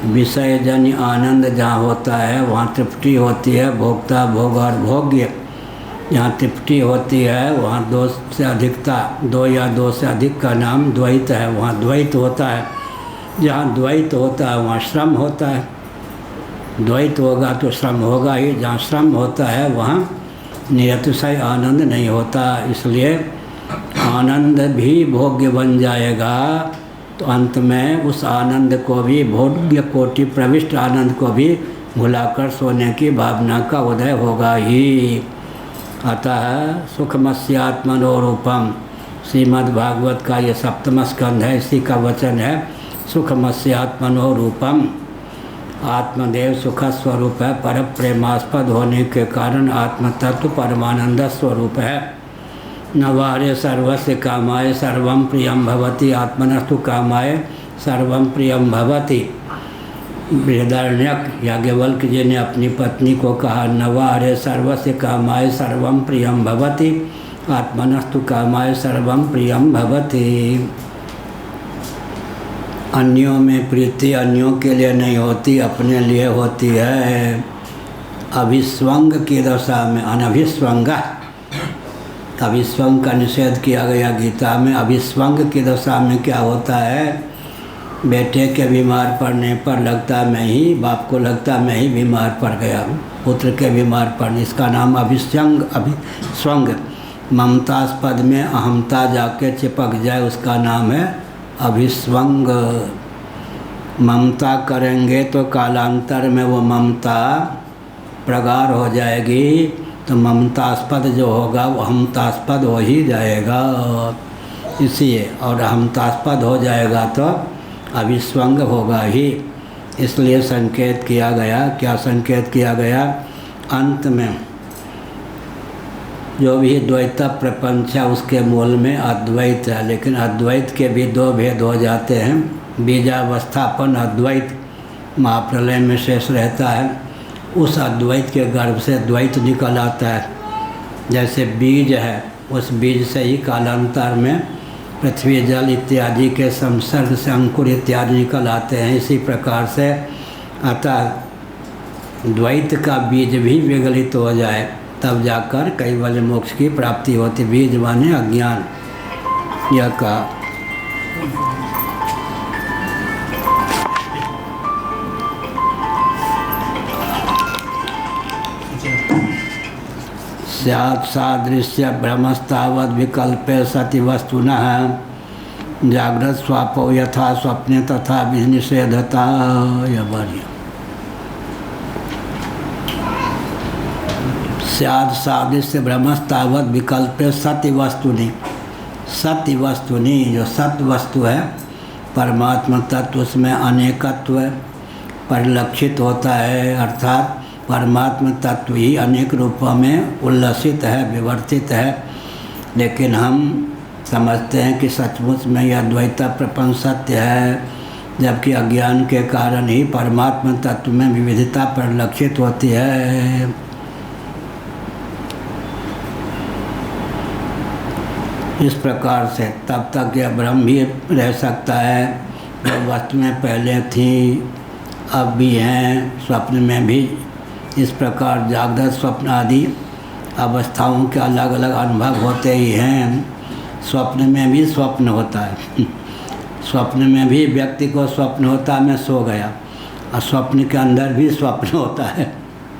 विषयजन्य आनंद जहाँ होता है वहाँ तृप्ति होती है, भोक्ता भोग और भोग्य। यहाँ तृप्ति होती है वहाँ 2 से अधिकता, 2 या 2 से अधिक का नाम द्वैत है, वहाँ द्वैत होता है। जहाँ द्वैत होता है वहाँ श्रम होता है। द्वैत होगा तो श्रम होगा ही, जहाँ श्रम होता है वहाँ निरतिशय आनंद नहीं होता। इसलिए आनंद भी भोग्य बन जाएगा तो अंत में उस आनंद को भी, भोग्य कोटि प्रविष्ट आनंद को भी भुलाकर सोने की भावना का उदय होगा ही। अतः सुखमस्यात्मनो रूपम, श्रीमद् भागवत का ये 7वां स्कंध है, इसी का वचन है सुखमस्यात्मनो रूपम। आत्मदेव सुख स्वरूप है, पर प्रेमास्पद होने के कारण आत्म तत्व परमानंद स्वरूप है। नवारे सर्वस्य कामाय सर्वं प्रियं भवति, आत्मनस्तु कामाय सर्वं प्रियं भवति। बृहदारण्यक याज्ञवल्क्य जी ने अपनी पत्नी को कहा, नवारे सर्वस्य कामाय सर्वं प्रियं भवति, आत्मनस्तु कामाय सर्वं प्रियं भवति। अन्यों में प्रीति अन्यों के लिए नहीं होती, अपने लिए होती है। अभिस्वंग की दशा में अनभिस्वंग, अभिस्वंग का निषेध किया गया गीता में। अभिस्वंग की दशा में क्या होता है, बेटे के बीमार पड़ने पर लगता मैं ही, बाप को लगता मैं ही बीमार पड़ गया, पुत्र के बीमार पड़ने, इसका नाम अभिस्वंग। अभिस्वंग ममतास्पद में अहमता जाके चिपक जाए, उसका नाम है अभिस्वंग। ममता करेंगे तो कालांतर में वो ममता प्रगाढ़ हो जाएगी, तो ममतास्पद जो होगा वो अहमतास्पद हो ही जाएगा। इसलिए और अहमतास्पद हो जाएगा तो अभिस्वंग होगा ही। इसलिए संकेत किया गया, क्या संकेत किया गया? अंत में जो भी द्वैत प्रपंच है उसके मूल में अद्वैत है, लेकिन अद्वैत के भी दो भेद हो जाते हैं। बीजावस्थापन अद्वैत महाप्रलय में शेष रहता है, उस अद्वैत के गर्भ से द्वैत निकल आता है। जैसे बीज है, उस बीज से ही कालांतर में पृथ्वी जल इत्यादि के संसर्ग से अंकुर इत्यादि निकल आते हैं। इसी प्रकार से अतः द्वैत का बीज भी विगलित हो जाए तब जाकर कैवल्य मोक्ष की प्राप्ति होती। बीज माने अज्ञान। यह कहा स्यात् सादृश्य भ्रमस्तावद् विकल्पे सति वस्तुनः जागृत स्वापो यथा स्वप्ने तथा विनिषेधता। स्यात् सादृश्य भ्रमस्तावद् विकल्पे सति वस्तुनि। सत्य वस्तुनि, जो सत्य वस्तु है परमात्मा तत्व, उसमें अनेकत्व परिलक्षित होता है, अर्थात परमात्मा तत्व ही अनेक रूपों में उल्लसित है, विवर्तित है। लेकिन हम समझते हैं कि सचमुच में यह द्वैत प्रपंच सत्य है, जबकि अज्ञान के कारण ही परमात्मा तत्व में विविधता परिलक्षित होती है। इस प्रकार से तब तक यह भ्रम भी रह सकता है, जो वस्तुएं पहले थी अब भी हैं, स्वप्न में भी इस प्रकार जागृत स्वप्न आदि अवस्थाओं के अलग अलग अनुभव होते ही हैं। स्वप्न में भी स्वप्न होता है, स्वप्न में भी व्यक्ति को स्वप्न होता है मैं सो गया, और स्वप्न के अंदर भी स्वप्न होता है।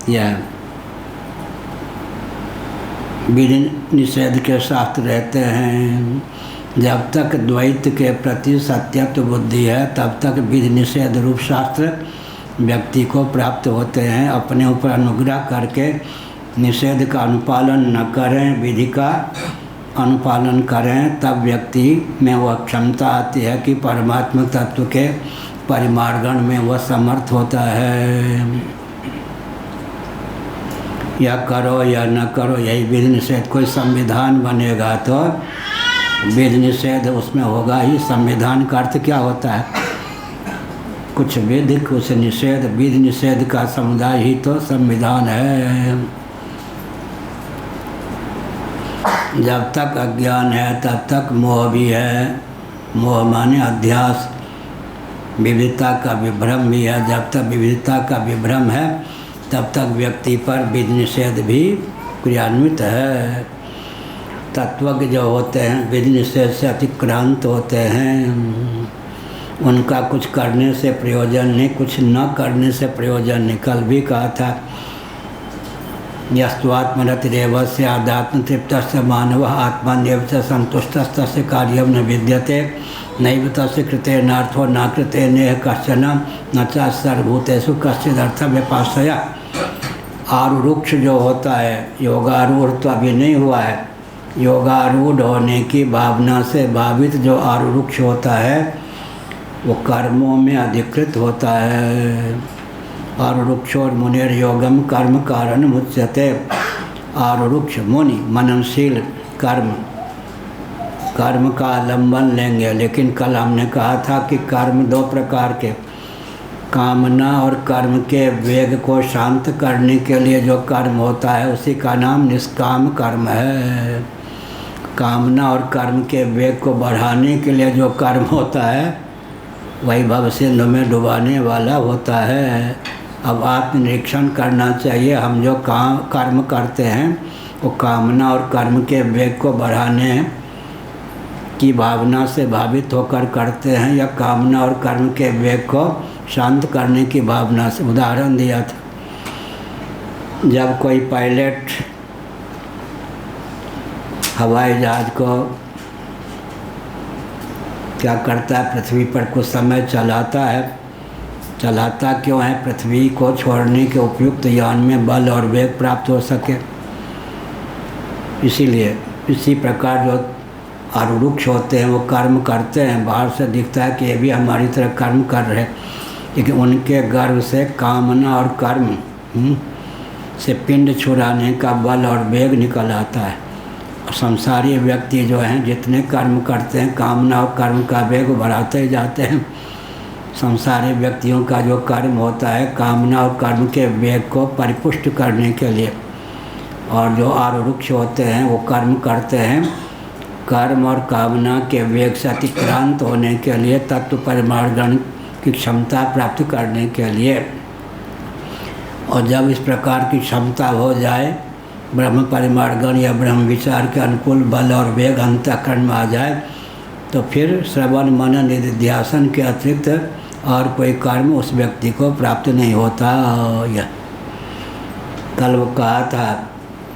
यह विधि निषेध के शास्त्र रहते हैं। जब तक द्वैत के प्रति सत्यत्व बुद्धि है तब तक विधि निषेध रूप शास्त्र व्यक्ति को प्राप्त होते हैं। अपने ऊपर अनुग्रह करके निषेध का अनुपालन न करें, विधि का अनुपालन करें, तब व्यक्ति में वह क्षमता आती है कि परमात्मा तत्व के परिमार्गण में वह समर्थ होता है। या करो या न करो, यही विधि निषेध। कोई संविधान बनेगा तो विधि निषेध उसमें होगा ही। संविधान का अर्थ क्या होता है? कुछ विधि कुछ निषेध, विधि निषेध का समुदाय ही तो संविधान है। जब तक अज्ञान है तब तक मोह भी है। मोह माने अध्यास, विविधता का विभ्रम भी है। जब तक विविधता का विभ्रम है तब तक व्यक्ति पर विधि निषेध भी क्रियान्वित है। तत्वज्ञ जो होते हैं विधि निषेध से अतिक्रांत होते हैं। उनका कुछ करने से प्रयोजन नहीं, कुछ न करने से प्रयोजन नहीं। कल भी कहा था, यस्त्वात्मरतिरेव स्यादात्म तृप्तस्य मानवः आत्मन्येव च संतुष्टस्तस्य कार्यं न विद्यते नैव तस्य कृतेनार्थो न कृतेनेह कश्चन न च सर्वभूतेषु कश्चिदर्थ व्यपाश्रया। आरुरुक्ष जो होता है, योगारूढ़ तो अभी नहीं हुआ है, योगारूढ़ होने की भावना से भावित जो आरुरुक्ष होता है वो कर्मों में अधिकृत होता है। आरुरुक्षोर मुनिर योगम कर्म कारण मुच्यते। आरुरुक्ष मुनि मननशील कर्म, कर्म का आलम्बन लेंगे। लेकिन कल हमने कहा था कि कर्म दो प्रकार के, कामना और कर्म के वेग को शांत करने के लिए जो कर्म होता है उसी का नाम निष्काम कर्म है। कामना और कर्म के वेग को बढ़ाने के लिए जो कर्म होता है वही भव सिंधु में डुबाने वाला होता है। अब आत्मनिरीक्षण करना चाहिए, हम जो कर्म करते हैं वो कामना और कर्म के वेग को बढ़ाने की भावना से भावित होकर करते हैं या कामना और कर्म के वेग को शांत करने की भावना से। उदाहरण दिया था, जब कोई पायलट हवाई जहाज को क्या करता है, पृथ्वी पर कुछ समय चलाता है। चलाता क्यों है? पृथ्वी को छोड़ने के उपयुक्त यान में बल और वेग प्राप्त हो सके, इसीलिए। इसी प्रकार जो आरुरुक्ष होते हैं वो कर्म करते हैं, बाहर से दिखता है कि ये भी हमारी तरह कर्म कर रहे हैं, लेकिन उनके गर्भ से कामना और कर्म से पिंड छुड़ाने का बल और वेग निकल आता है। और संसारी व्यक्ति जो हैं जितने कर्म करते हैं कामना और कर्म का वेग बढ़ाते ही जाते हैं। संसारी व्यक्तियों का जो कर्म होता है कामना और कर्म के वेग को परिपुष्ट करने के लिए, और जो आरुरुक्ष होते हैं वो कर्म करते हैं कर्म और कामना के वेग से अतिक्रांत होने के लिए, तत्व परिमार्जन की क्षमता प्राप्त करने के लिए। और जब इस प्रकार की क्षमता हो जाए, ब्रह्म परिमार्जन या ब्रह्म विचार के अनुकूल बल और वेग अंतःकरण में आ जाए, तो फिर श्रवण मनन निधिध्यासन के अतिरिक्त और कोई कर्म उस व्यक्ति को प्राप्त नहीं होता। यह कल वो कहा था,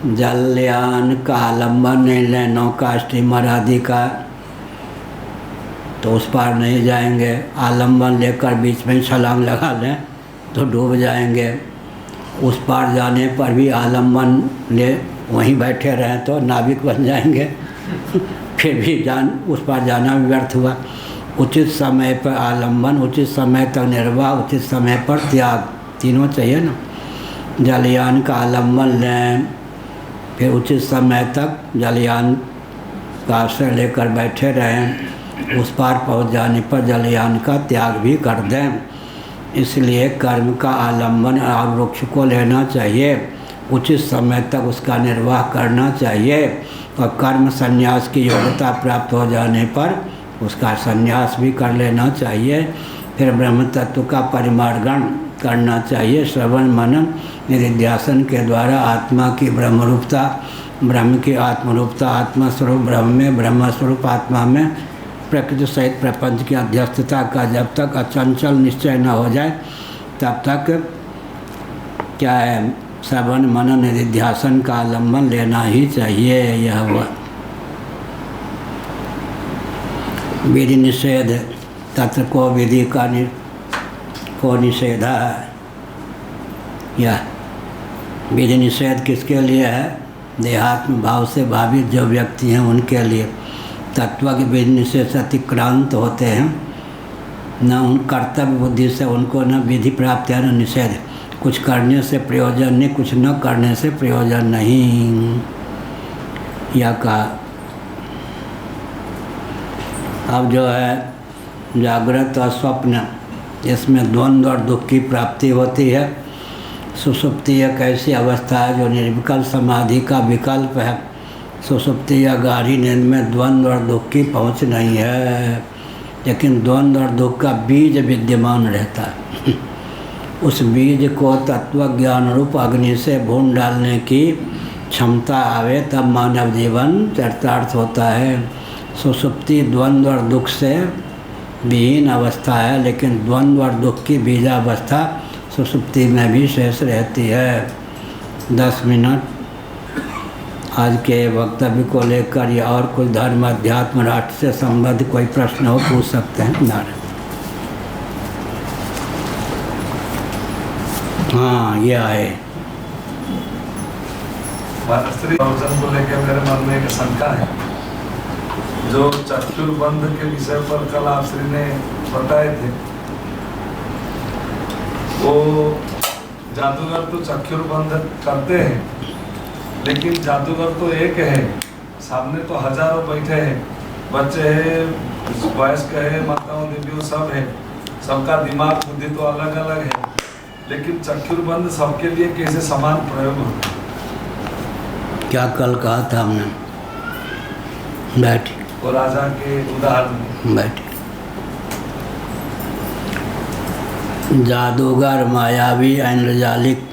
जलयान का आलम्बन नहीं लें, नौका स्टीमर आदि का, तो उस पार नहीं जाएंगे। आलम्बन लेकर बीच में छलांग लगा लें तो डूब जाएंगे। उस पार जाने पर भी आलम्बन ले वहीं बैठे रहें तो नाविक बन जाएंगे। फिर भी उस पार जाना भी व्यर्थ हुआ। उचित समय पर आलम्बन, उचित समय तक निर्वाह, उचित समय पर त्याग, तीनों चाहिए ना। जलयान का आलम्बन लें, फिर उचित समय तक जलयान का आश्रय लेकर बैठे रहें, उस पार पहुंच जाने पर जलयान का त्याग भी कर दें। इसलिए कर्म का आलम्बन और वृक्ष को लेना चाहिए, उचित समय तक उसका निर्वाह करना चाहिए, और कर्म संन्यास की योग्यता प्राप्त हो जाने पर उसका संन्यास भी कर लेना चाहिए। फिर ब्रह्म तत्व का परिमार्जन करना चाहिए श्रवण मनन निधिध्यासन के द्वारा। आत्मा की ब्रह्मरूपता, ब्रह्म की आत्मरूपता, आत्मस्वरूप ब्रह्म में, ब्रह्मस्वरूप आत्मा में प्रकृति सहित प्रपंच की अध्यस्तता का जब तक अचंचल निश्चय न हो जाए तब तक क्या है, श्रवण मनन निधिध्यासन का आलम्बन लेना ही चाहिए। यह हुआ विधि निषेध। तत्र को विधि का को निषेधा है। यह विधि निषेध किसके लिए है? देहात्म भाव से भावित जो व्यक्ति हैं उनके लिए। तत्व के विधि निषेध से अतिक्रांत होते हैं, न उन कर्तव्य बुद्धि से उनको न विधि प्राप्त है न निषेध। कुछ करने से प्रयोजन नहीं, कुछ न करने से प्रयोजन नहीं। यह कहा। अब जो है जागृत और स्वप्न, इसमें द्वंद्व और दुख की प्राप्ति होती है। सुषुप्ति एक ऐसी अवस्था है जो निर्विकल्प समाधि का विकल्प है। सुषुप्ति या गहरी नींद में द्वंद्व और दुख की पहुँच नहीं है, लेकिन द्वंद्व और दुख का बीज विद्यमान रहता है। उस बीज को तत्व ज्ञान रूप अग्नि से भून डालने की क्षमता आवे तब मानव जीवन चरितार्थ होता है। सुषुप्ति द्वंद्व और दुख से विहीन अवस्था है, लेकिन द्वंद्व और दुख की बीजावस्था सुषुप्ति में भी शेष रहती है। 10 मिनट आज के वक्तव्य को लेकर या और कुछ धर्म अध्यात्म राष्ट्र से संबद्ध कोई प्रश्न हो पूछ सकते हैं। नारायण। हाँ, ये आए। स्त्री प्रवचन को लेकर मेरे मन में एक शंका है। जो चक्षुर्बंध के विषय पर कल आप श्री ने बताए थे, वो जादूगर तो चक्षुर्बंध करते हैं, लेकिन जादूगर तो एक है, सामने तो हजारों बैठे हैं, बच्चे हैं, वयस्क है, माताओं देवियों सब है, सबका दिमाग बुद्धि तो अलग अलग है, लेकिन चक्षुर्बंध सबके लिए कैसे समान प्रयोग होता है? क्या कल कहा था हमने? बैठ। और राजा के उदाहरण बैठ। जादूगर, मायावी, ऐन्द्रजालिक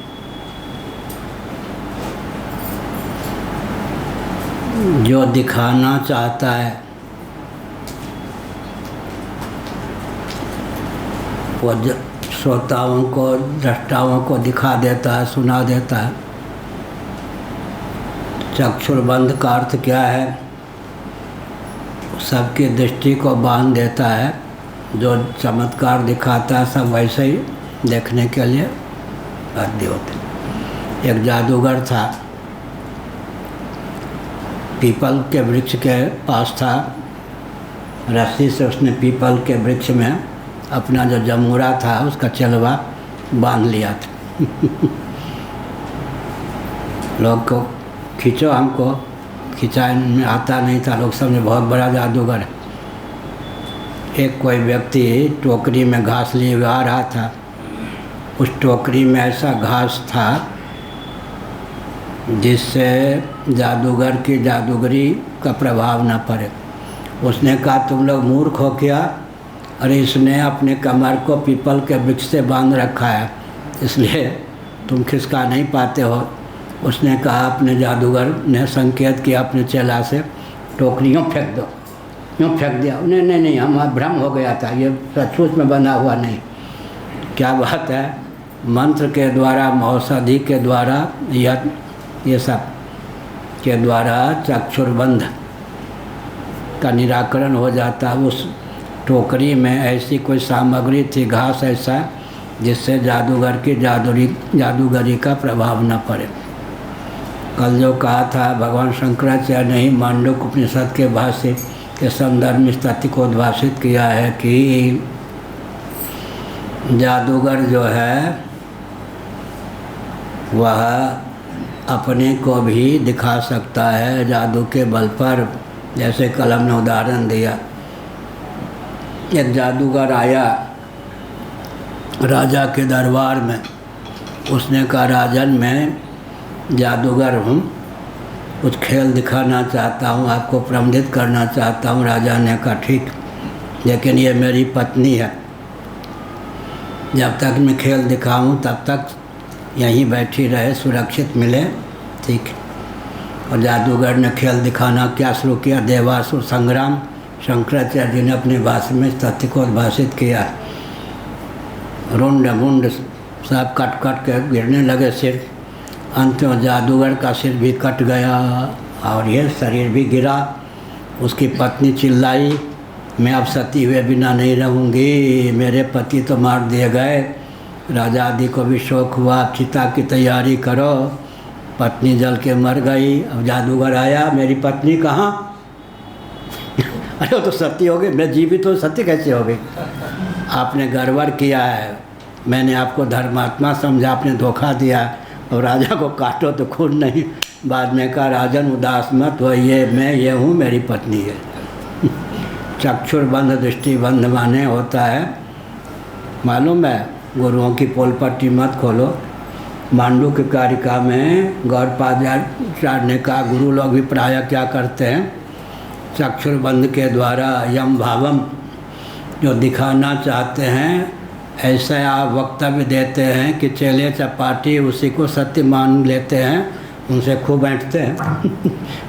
जो दिखाना चाहता है वो श्रोताओं को, दृष्टाओं को दिखा देता है, सुना देता है। चक्षुर्बंध का अर्थ क्या है? सबकी दृष्टि को बांध देता है। जो चमत्कार दिखाता है सब वैसे ही देखने के लिए बाध्य होते। एक जादूगर था, पीपल के वृक्ष के पास था, रस्सी से उसने पीपल के वृक्ष में अपना जो जमूरा था उसका चलवा बांध लिया था। लोग को खींचो, हमको खिंचा में आता नहीं था, लोग समझे बहुत बड़ा जादूगर है। एक कोई व्यक्ति टोकरी में घास लिए हुए आ रहा था। उस टोकरी में ऐसा घास था जिससे जादूगर की जादूगरी का प्रभाव न पड़े। उसने कहा तुम लोग मूर्ख हो क्या? अरे इसने अपने कमर को पीपल के वृक्ष से बांध रखा है, इसलिए तुम खिसका नहीं पाते हो। उसने कहा, अपने जादूगर ने संकेत किया अपने चेला से, टोकरी यूँ फेंक दो। यूँ फेंक दिया। नहीं, हमारा भ्रम हो गया था, ये सचमुच में बना हुआ नहीं। क्या बात है, मंत्र के द्वारा, औषधि के द्वारा, ये सब के द्वारा चक्षुर्बंध का निराकरण हो जाता। उस टोकरी में ऐसी कोई सामग्री थी, घास ऐसा, जिससे जादूगर की जादूगरी का प्रभाव न पड़े। कल जो कहा था भगवान शंकराचार्य ने ही मांडूक्य उपनिषद के भाष्य के संदर्भ में तथ्य को उद्भाषित किया है कि जादूगर जो है वह अपने को भी दिखा सकता है जादू के बल पर। जैसे कल हमने उदाहरण दिया, एक जादूगर आया राजा के दरबार में। उसने कहा, राजन मैं जादूगर हूँ, कुछ खेल दिखाना चाहता हूँ, आपको प्रमोदित करना चाहता हूँ। राजा ने कहा ठीक, लेकिन ये मेरी पत्नी है, जब तक मैं खेल दिखाऊँ तब तक यहीं बैठी रहे, सुरक्षित मिले, ठीक। और जादूगर ने खेल दिखाना क्या शुरू किया, देवासुर संग्राम। शंकराचार्य जी ने अपने भाषण में तथ्य को उद्भाषित किया। रुंड मुंड सब कट कट के गिरने लगे सिर। अंत में जादूगर का सिर भी कट गया और ये शरीर भी गिरा। उसकी पत्नी चिल्लाई, मैं अब सती हुए बिना नहीं रहूँगी, मेरे पति तो मार दिए गए। राजा आदि को भी शौक हुआ, चिता की तैयारी करो। पत्नी जल के मर गई। अब जादूगर आया, मेरी पत्नी कहाँ? अरे वो तो सती हो गई, मैं जीवित हूँ, सती कैसे हो गई? आपने गड़बड़ किया है, मैंने आपको धर्मात्मा समझा, आपने धोखा दिया। और राजा को काटो तो खून नहीं। बाद में कहा, राजन उदास मत हो, ये हूँ, मेरी पत्नी है। चक्षुर्बंध दृष्टिबंध माने होता है, मालूम है, गुरुओं की पोल पट्टी मत खोलो। मांडूक्य कारिका में गौड़पादाचार्य ने कहा, गुरु लोग भी प्रायः क्या करते हैं, चक्षुर्बंध के द्वारा यम भावम जो दिखाना चाहते हैं ऐसा आप वक्तव्य देते हैं कि चेले चपाटी उसी को सत्य मान लेते हैं, उनसे खूब बैठते हैं।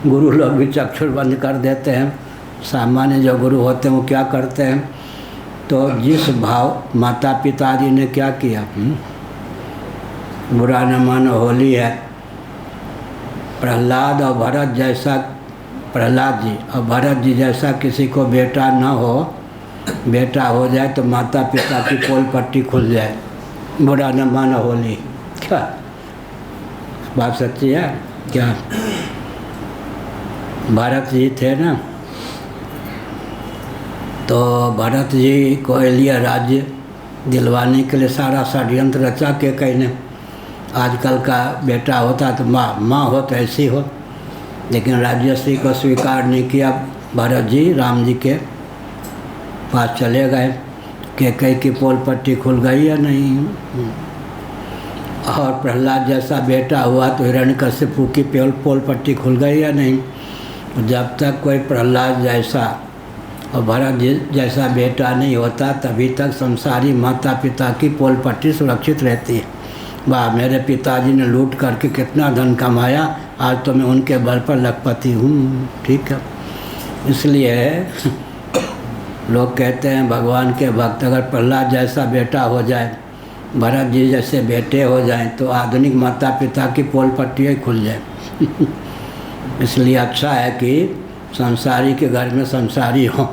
गुरु लोग भी चक्षुर्बंध कर देते हैं। सामान्य जो गुरु होते हैं वो क्या करते हैं, तो जिस भाव माता पिता जी ने क्या किया, बुरा न मानो, होली है। प्रहलाद और भरत जैसा, प्रहलाद जी और भरत जी जैसा किसी को बेटा न हो, बेटा हो जाए तो माता पिता की पोल पट्टी खुल जाए। बुरा न मानो, होली। क्या बात सच्ची है क्या? भरत जी थे ना, तो भरत जी को लिए राज्य दिलवाने के लिए सारा षड्यंत्र रचा के कहने। आजकल का बेटा होता तो माँ हो तो ऐसी हो, लेकिन राज्यश्री को स्वीकार नहीं किया। भरत जी राम जी के पास चले गए, कैकेयी की पोल पट्टी खुल गई या नहीं। और प्रहलाद जैसा बेटा हुआ तो हिरण्यकशिपु की पोल पट्टी खुल गई या नहीं। जब तक कोई प्रहलाद जैसा और भरत जी जैसा बेटा नहीं होता, तभी तक संसारी माता पिता की पोल पट्टी सुरक्षित रहती है। वाह, मेरे पिताजी ने लूट करके कितना धन कमाया, आज तो मैं उनके बल पर लखपति हूँ, ठीक है। इसलिए लोग कहते हैं भगवान के भक्त अगर प्रहलाद जैसा बेटा हो जाए, भरत जी जैसे बेटे हो जाएं, तो आधुनिक माता पिता की पोल पट्टी ही खुल जाए। इसलिए अच्छा है कि संसारी के घर में संसारी हो,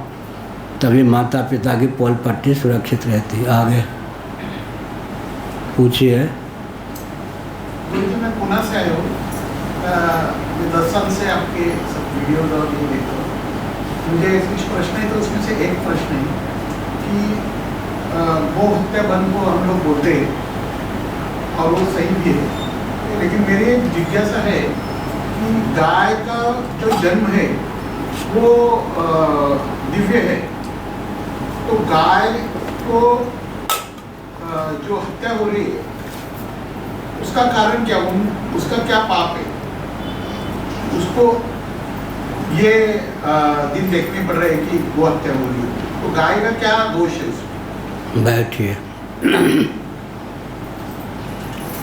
तभी माता पिता की पोल पट्टी सुरक्षित रहती है। आगे पूछिए। मैं पुणे से आया हूँ, दर्शन से आपके सब वीडियोज और ये देखो, मुझे कुछ प्रश्न है, तो उसमें से एक प्रश्न है कि गौ हत्या बंद को हम लोग बोलते हैं और वो सही भी है, लेकिन मेरी एक जिज्ञासा है कि गाय का जो जन्म है वो दिव्य है, तो गाय को जो हत्या हो रही है उसका कारण क्या, उसका क्या पाप है, उसको ये दिन देखने पड़ रहे हैं कि वो हत्या हो रही है, तो गाय का क्या दोष है उसमें? बैठिए।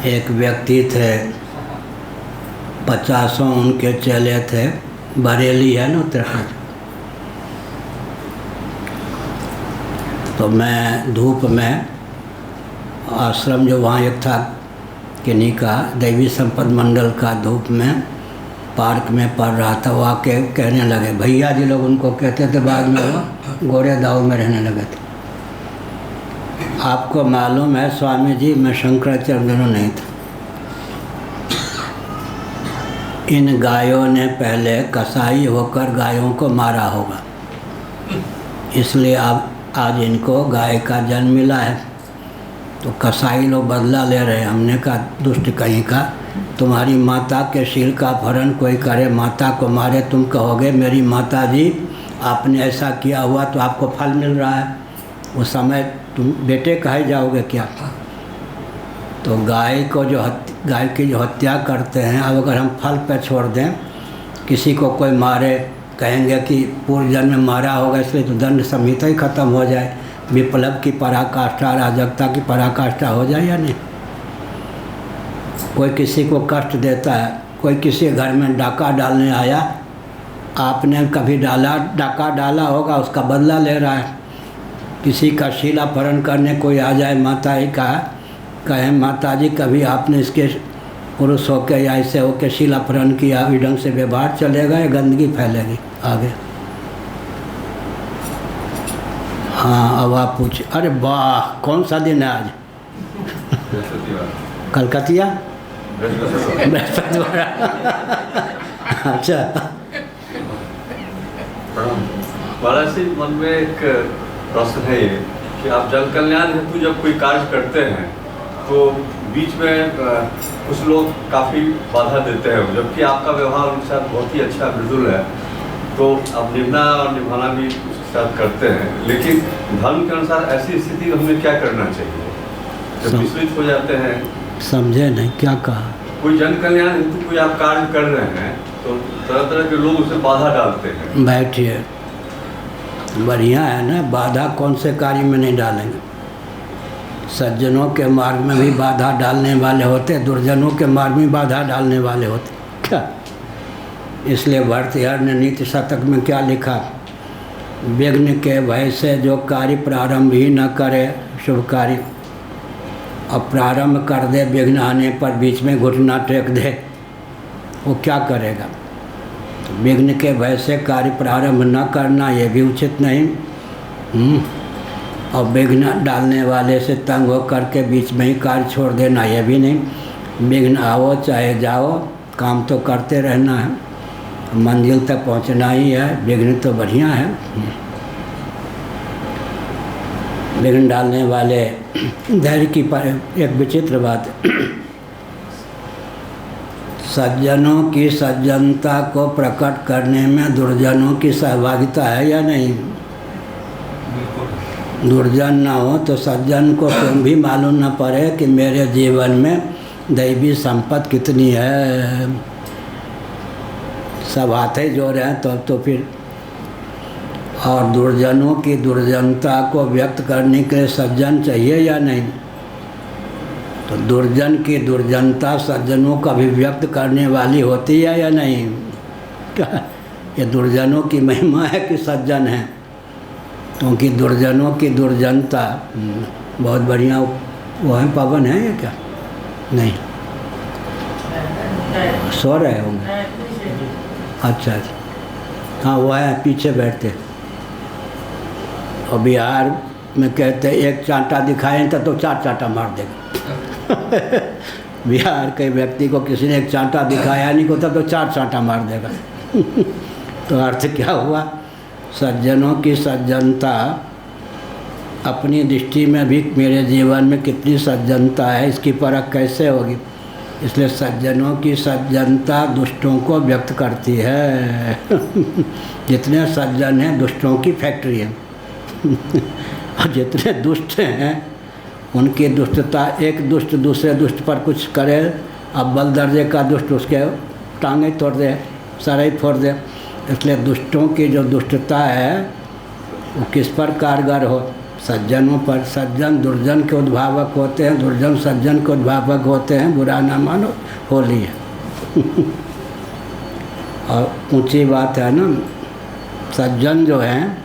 एक व्यक्ति थे, 50 उनके चेले थे, बरेली है ना उत्तराखंड। तो मैं धूप में आश्रम जो वहाँ एक था किन्हीं का देवी संपद मंडल का, धूप में पार्क में पढ़ रहा था। वो आके कहने लगे, भैया जी लोग उनको कहते थे, बाद में वो गोरे दाऊ में रहने लगे थे। आपको मालूम है स्वामी जी, मैं शंकराचार्य नहीं था। इन गायों ने पहले कसाई होकर गायों को मारा होगा, इसलिए अब आज इनको गाय का जन्म मिला है। तो कसाई लोग बदला ले रहे हैं। हमने कहा दुष्ट कहीं का, तुम्हारी माता के शील का अपहरण कोई करे, माता को मारे, तुम कहोगे मेरी माता जी आपने ऐसा किया हुआ तो आपको फल मिल रहा है, उस समय तुम बेटे कहे जाओगे क्या? तो गाय को गाय की जो हत्या करते हैं, अब अगर हम फल पे छोड़ दें, किसी को कोई मारे, कहेंगे कि पूर्व जन्म में मारा होगा इसलिए तो दंड संहिता ही खत्म हो जाए, विप्लव की पराकाष्ठा, अराजकता की पराकाष्ठा हो जाए या नहीं? कोई किसी को कष्ट देता है, कोई किसी घर में डाका डालने आया, आपने कभी डाका डाला होगा, उसका बदला ले रहा है। किसी का शील अपहरण करने कोई आ जाए, माता ही कहे माता जी कभी आपने इसके पुरुष होकर या ऐसे होकर शील अपहरण किया, इस ढंग से व्यवहार चलेगा या गंदगी फैलेगी आगे? हाँ, अब आप पूछे। अरे वाह, कौन सा दिन है आज? कलकतिया बृहस्पतिवार। अच्छा, महाराज जी, मन में एक प्रश्न है ये कि आप जन कल्याण हेतु जब कोई कार्य करते हैं तो बीच में कुछ लोग काफ़ी बाधा देते हैं, जबकि आपका व्यवहार उनके साथ बहुत ही अच्छा मृदुल है, तो आप निभना और निभाना भी उसके साथ करते हैं। लेकिन धर्म के अनुसार ऐसी स्थिति में हमें क्या करना चाहिए जब विचलित हो जाते हैं? समझे नहीं क्या कहा? कोई जन कल्याण हेतु कोई आप कार्य कर रहे हैं तो तरह तरह के लोग उसे बाधा डालते हैं। बैठिए, बढ़िया है ना, बाधा कौन से कार्य में नहीं डालेंगे? सज्जनों के मार्ग में भी बाधा डालने वाले होते, दुर्जनों के मार्ग में बाधा डालने वाले होते क्या? इसलिए भरतहरि ने नीति शतक में क्या लिखा? विघ्न के भय से जो कार्य प्रारंभ ही न करे शुभ कार्य, और प्रारंभ कर दे विघ्न आने पर बीच में घुटना टेक दे, वो क्या करेगा? तो विघ्न के भय से कार्य प्रारंभ न करना ये भी उचित नहीं, और विघ्न डालने वाले से तंग हो करके बीच में ही कार्य छोड़ देना ये भी नहीं। विघ्न आओ चाहे जाओ, काम तो करते रहना है, मंजिल तक पहुंचना ही है। विघ्न तो बढ़िया है। विघ्न डालने वाले धैर्य की एक विचित्र बात, सज्जनों की सज्जनता को प्रकट करने में दुर्जनों की सहभागिता है या नहीं? दुर्जन ना हो तो सज्जन को क्यों भी मालूम न पड़े कि मेरे जीवन में दैवी संपत्ति कितनी है। सब हाथे जोड़े हैं तो फिर, और दुर्जनों की दुर्जनता को व्यक्त करने के लिए सज्जन चाहिए या नहीं? तो दुर्जन की दुर्जनता सज्जनों को अभिव्यक्त करने वाली होती है या नहीं? क्या ये दुर्जनों की महिमा है कि सज्जन है? क्योंकि दुर्जनों की दुर्जनता बहुत बढ़िया वो है, पवन है या क्या? नहीं, सो रहे होंगे। अच्छा अच्छा, हाँ वो है, पीछे बैठते। और बिहार में कहते एक चांटा दिखाए तो 4 चांटा मार देगा। बिहार के व्यक्ति को किसी ने एक चांटा दिखाया नहीं होता तो 4 चांटा मार देगा। तो अर्थ क्या हुआ? सज्जनों की सज्जनता अपनी दृष्टि में भी मेरे जीवन में कितनी सज्जनता है इसकी परख कैसे होगी? इसलिए सज्जनों की सज्जनता दुष्टों को व्यक्त करती है। जितने सज्जन हैं दुष्टों की फैक्ट्री है। और जितने दुष्ट हैं उनकी दुष्टता, एक दुष्ट दूसरे दुष्ट पर कुछ करे, अव्वल दर्जे का दुष्ट उसके टांगे तोड़ दे, सर ही फोड़ दे। इसलिए दुष्टों की जो दुष्टता है वो किस पर कारगर हो? सज्जनों पर। सज्जन दुर्जन के उद्भावक होते हैं, दुर्जन सज्जन के उद्भावक होते हैं। बुरा ना मानो, होली है। और ऊंची बात है ना, सज्जन जो हैं,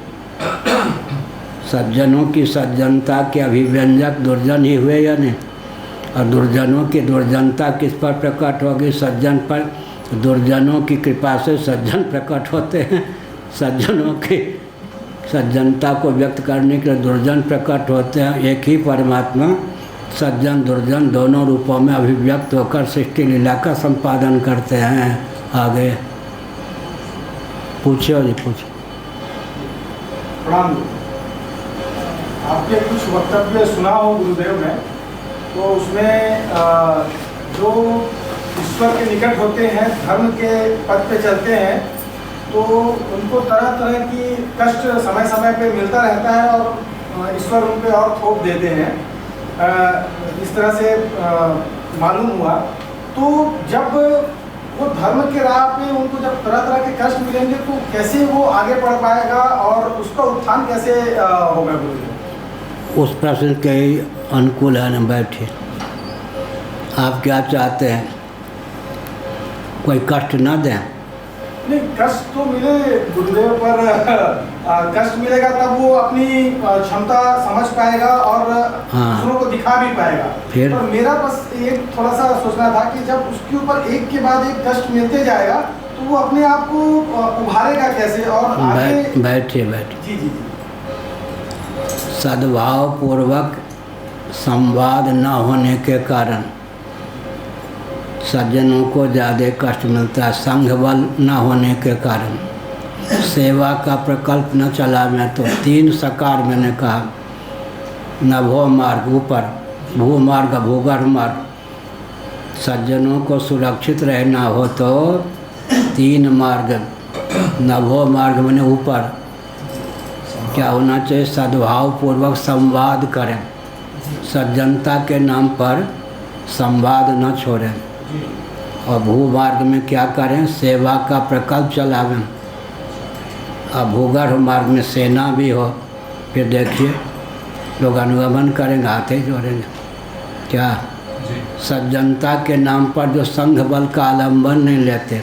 सज्जनों की सज्जनता के अभिव्यंजक दुर्जन ही हुए या नहीं? और दुर्जनों की दुर्जनता किस पर प्रकट होगी? सज्जन पर। दुर्जनों की कृपा से सज्जन प्रकट होते हैं। सज्जनों की सज्जनता को व्यक्त करने के लिए दुर्जन प्रकट होते हैं। एक ही परमात्मा सज्जन दुर्जन दोनों रूपों में अभिव्यक्त होकर सृष्टि लीला का संपादन करते हैं। आगे पूछो जी, पूछो। प्रणाम। आपके कुछ वक्तव्य सुना हो गुरुदेव में, तो उसमें जो ईश्वर के निकट होते हैं, धर्म के पथ पे चलते हैं, तो उनको तरह तरह की कष्ट समय समय पे मिलता रहता है और ईश्वर उन पे और थोप देते हैं। इस तरह से मालूम हुआ। तो जब वो धर्म के राह पे उनको जब तरह तरह के कष्ट मिलेंगे तो कैसे वो आगे बढ़ पाएगा और उसका उत्थान कैसे होगा गुरुदेव? उस प्रश्न के ही अनुकूल है न, बैठिए। आप क्या चाहते हैं? कोई कष्ट ना दें? नहीं, कष्ट तो मिले गुरुदेव, पर कष्ट मिलेगा तब वो अपनी क्षमता समझ पाएगा और दूसरों को दिखा भी पाएगा। फिर पर मेरा बस एक थोड़ा सा सोचना था कि जब उसके ऊपर एक के बाद एक कष्ट मिलते जाएगा तो वो अपने आप को उभारेगा कैसे और आगे? बैठिए बैठिए। जी जी। सद्भाव पूर्वक संवाद न होने के कारण सज्जनों को ज़्यादा कष्ट मिलता है। संघ बल न होने के कारण, सेवा का प्रकल्प न चला में, तो तीन सकार मैंने कहा। नभो मार्ग ऊपर, भू मार्ग भूगर्भ मार्ग। सज्जनों को सुरक्षित रहना हो तो तीन मार्ग। नभो मार्ग मैंने ऊपर क्या होना चाहिए? सद्भाव पूर्वक संवाद करें, सज्जनता के नाम पर संवाद न छोड़ें। और भूमार्ग में क्या करें? सेवा का प्रकल्प चलावें। और भूगर्भ मार्ग में सेना भी हो। फिर देखिए लोग अनुगमन करेंगे, हाथे जोड़ेंगे। क्या सज्जनता के नाम पर जो संघ बल का आलम्बन नहीं लेते,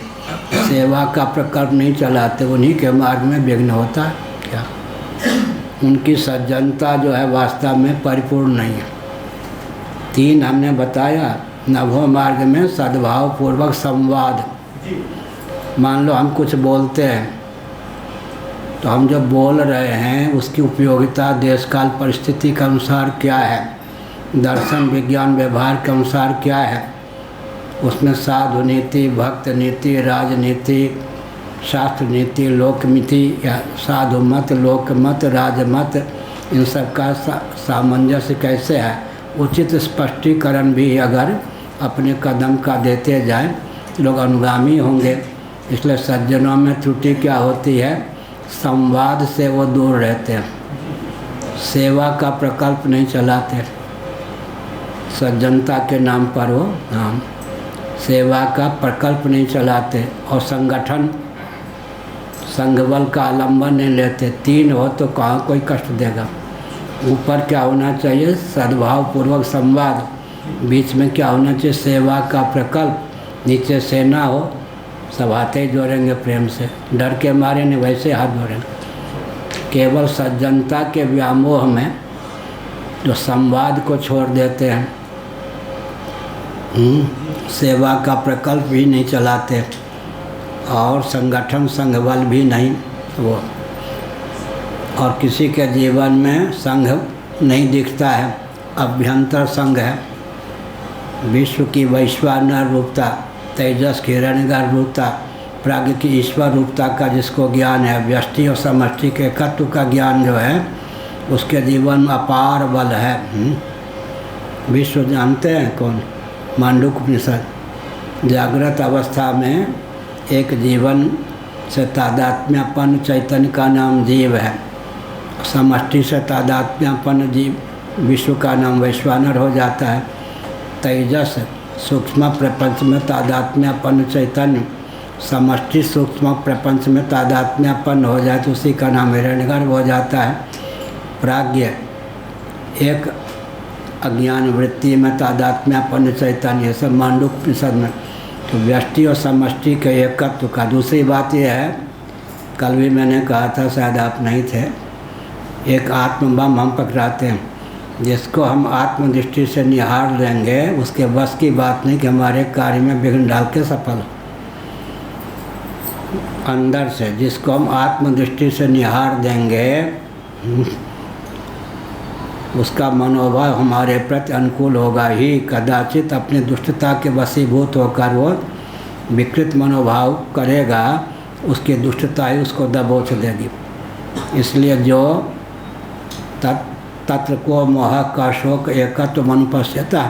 सेवा का प्रकल्प नहीं चलाते, उन्हीं के मार्ग में विघ्न होता है। क्या उनकी सज्जनता जो है वास्तव में परिपूर्ण नहीं है। तीन हमने बताया। नभो मार्ग में सद्भाव पूर्वक संवाद। मान लो हम कुछ बोलते हैं तो हम जो बोल रहे हैं उसकी उपयोगिता देश काल परिस्थिति के अनुसार क्या है, दर्शन विज्ञान व्यवहार के अनुसार क्या है, उसमें साधु नीति, भक्त नीति, राजनीति, शास्त्र नीति, लोक नीति या साधु मत, लोक मत, राजमत, इन सब का सामंजस्य कैसे है, उचित स्पष्टीकरण भी अगर अपने कदम का देते जाएं लोग अनुगामी होंगे। इसलिए सज्जनों में त्रुटि क्या होती है? संवाद से वो दूर रहते हैं, सेवा का प्रकल्प नहीं चलाते। सज्जनता के नाम पर वो सेवा का प्रकल्प नहीं चलाते और संगठन संघबल का आलम्बन नहीं लेते। तीन हो तो कहाँ कोई कष्ट देगा। ऊपर क्या होना चाहिए? सद्भाव पूर्वक संवाद। बीच में क्या होना चाहिए? सेवा का प्रकल्प। नीचे सेना हो, सब हाथे जोड़ेंगे प्रेम से, डर के मारे नहीं, वैसे हाथ जोड़ेंगे। केवल सज्जनता के व्यामोह में जो संवाद को छोड़ देते हैं, सेवा का प्रकल्प भी नहीं चलाते और संगठन संघबल भी नहीं वो, और किसी के जीवन में संघ नहीं दिखता है, अभ्यंतर संघ है। विश्व की वैश्वानर रूपता, तेजस की हिरण्यगर्भ रूपता, प्राज्ञ की ईश्वर रूपता का जिसको ज्ञान है, व्यष्टि और समष्टि के एकत्व का ज्ञान जो है, उसके जीवन में अपार बल है। विश्व जानते हैं कौन? मांडूक्य उपनिषद जागृत अवस्था में एक जीवन से तादात्म्यपन्न चैतन्य का नाम जीव है, समष्टि से तादात्म्यपन्न जीव विश्व का नाम वैश्वानर हो जाता है। तेजस सूक्ष्म प्रपंच में तादात्म्यपन्न चैतन्य समष्टि सूक्ष्म प्रपंच में तादात्म्यपन्न हो जाए तो उसी का नाम हिरण्यगर्भ हो जाता है। प्राज्ञ एक अज्ञान वृत्ति में तादात्म्यपन्न चैतन्य, सब मांडूक्योपनिषद में। तो व्यष्टि और समष्टि के एकत्व का दूसरी बात यह है, कल भी मैंने कहा था, शायद आप नहीं थे, एक आत्मबम हम पकड़ाते हैं, जिसको हम आत्मदृष्टि से निहार लेंगे उसके बस की बात नहीं कि हमारे कार्य में विघ्न डाल के सफल। अंदर से जिसको हम आत्मदृष्टि से निहार देंगे उसका मनोभाव हमारे प्रति अनुकूल होगा ही। कदाचित अपनी दुष्टता के वशीभूत होकर वो विकृत मनोभाव करेगा, उसकी दुष्टता ही उसको दबोच देगी। इसलिए जो तत्र को मोह का शोक एकत्व मन पश्यता,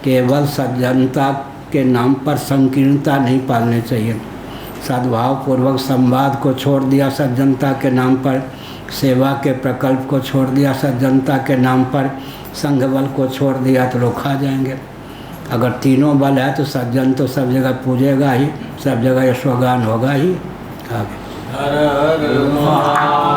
केवल सज्जनता के नाम पर संकीर्णता नहीं पालनी चाहिए। सद्भाव पूर्वक संवाद को छोड़ दिया सज्जनता के नाम पर, सेवा के प्रकल्प को छोड़ दिया सज्जनता के नाम पर, संघ बल को छोड़ दिया तो लोग खा जाएंगे। अगर तीनों बल है तो सज्जन तो सब जगह पूजेगा ही, सब जगह यशोगान होगा ही। आगे हर हर महादेव।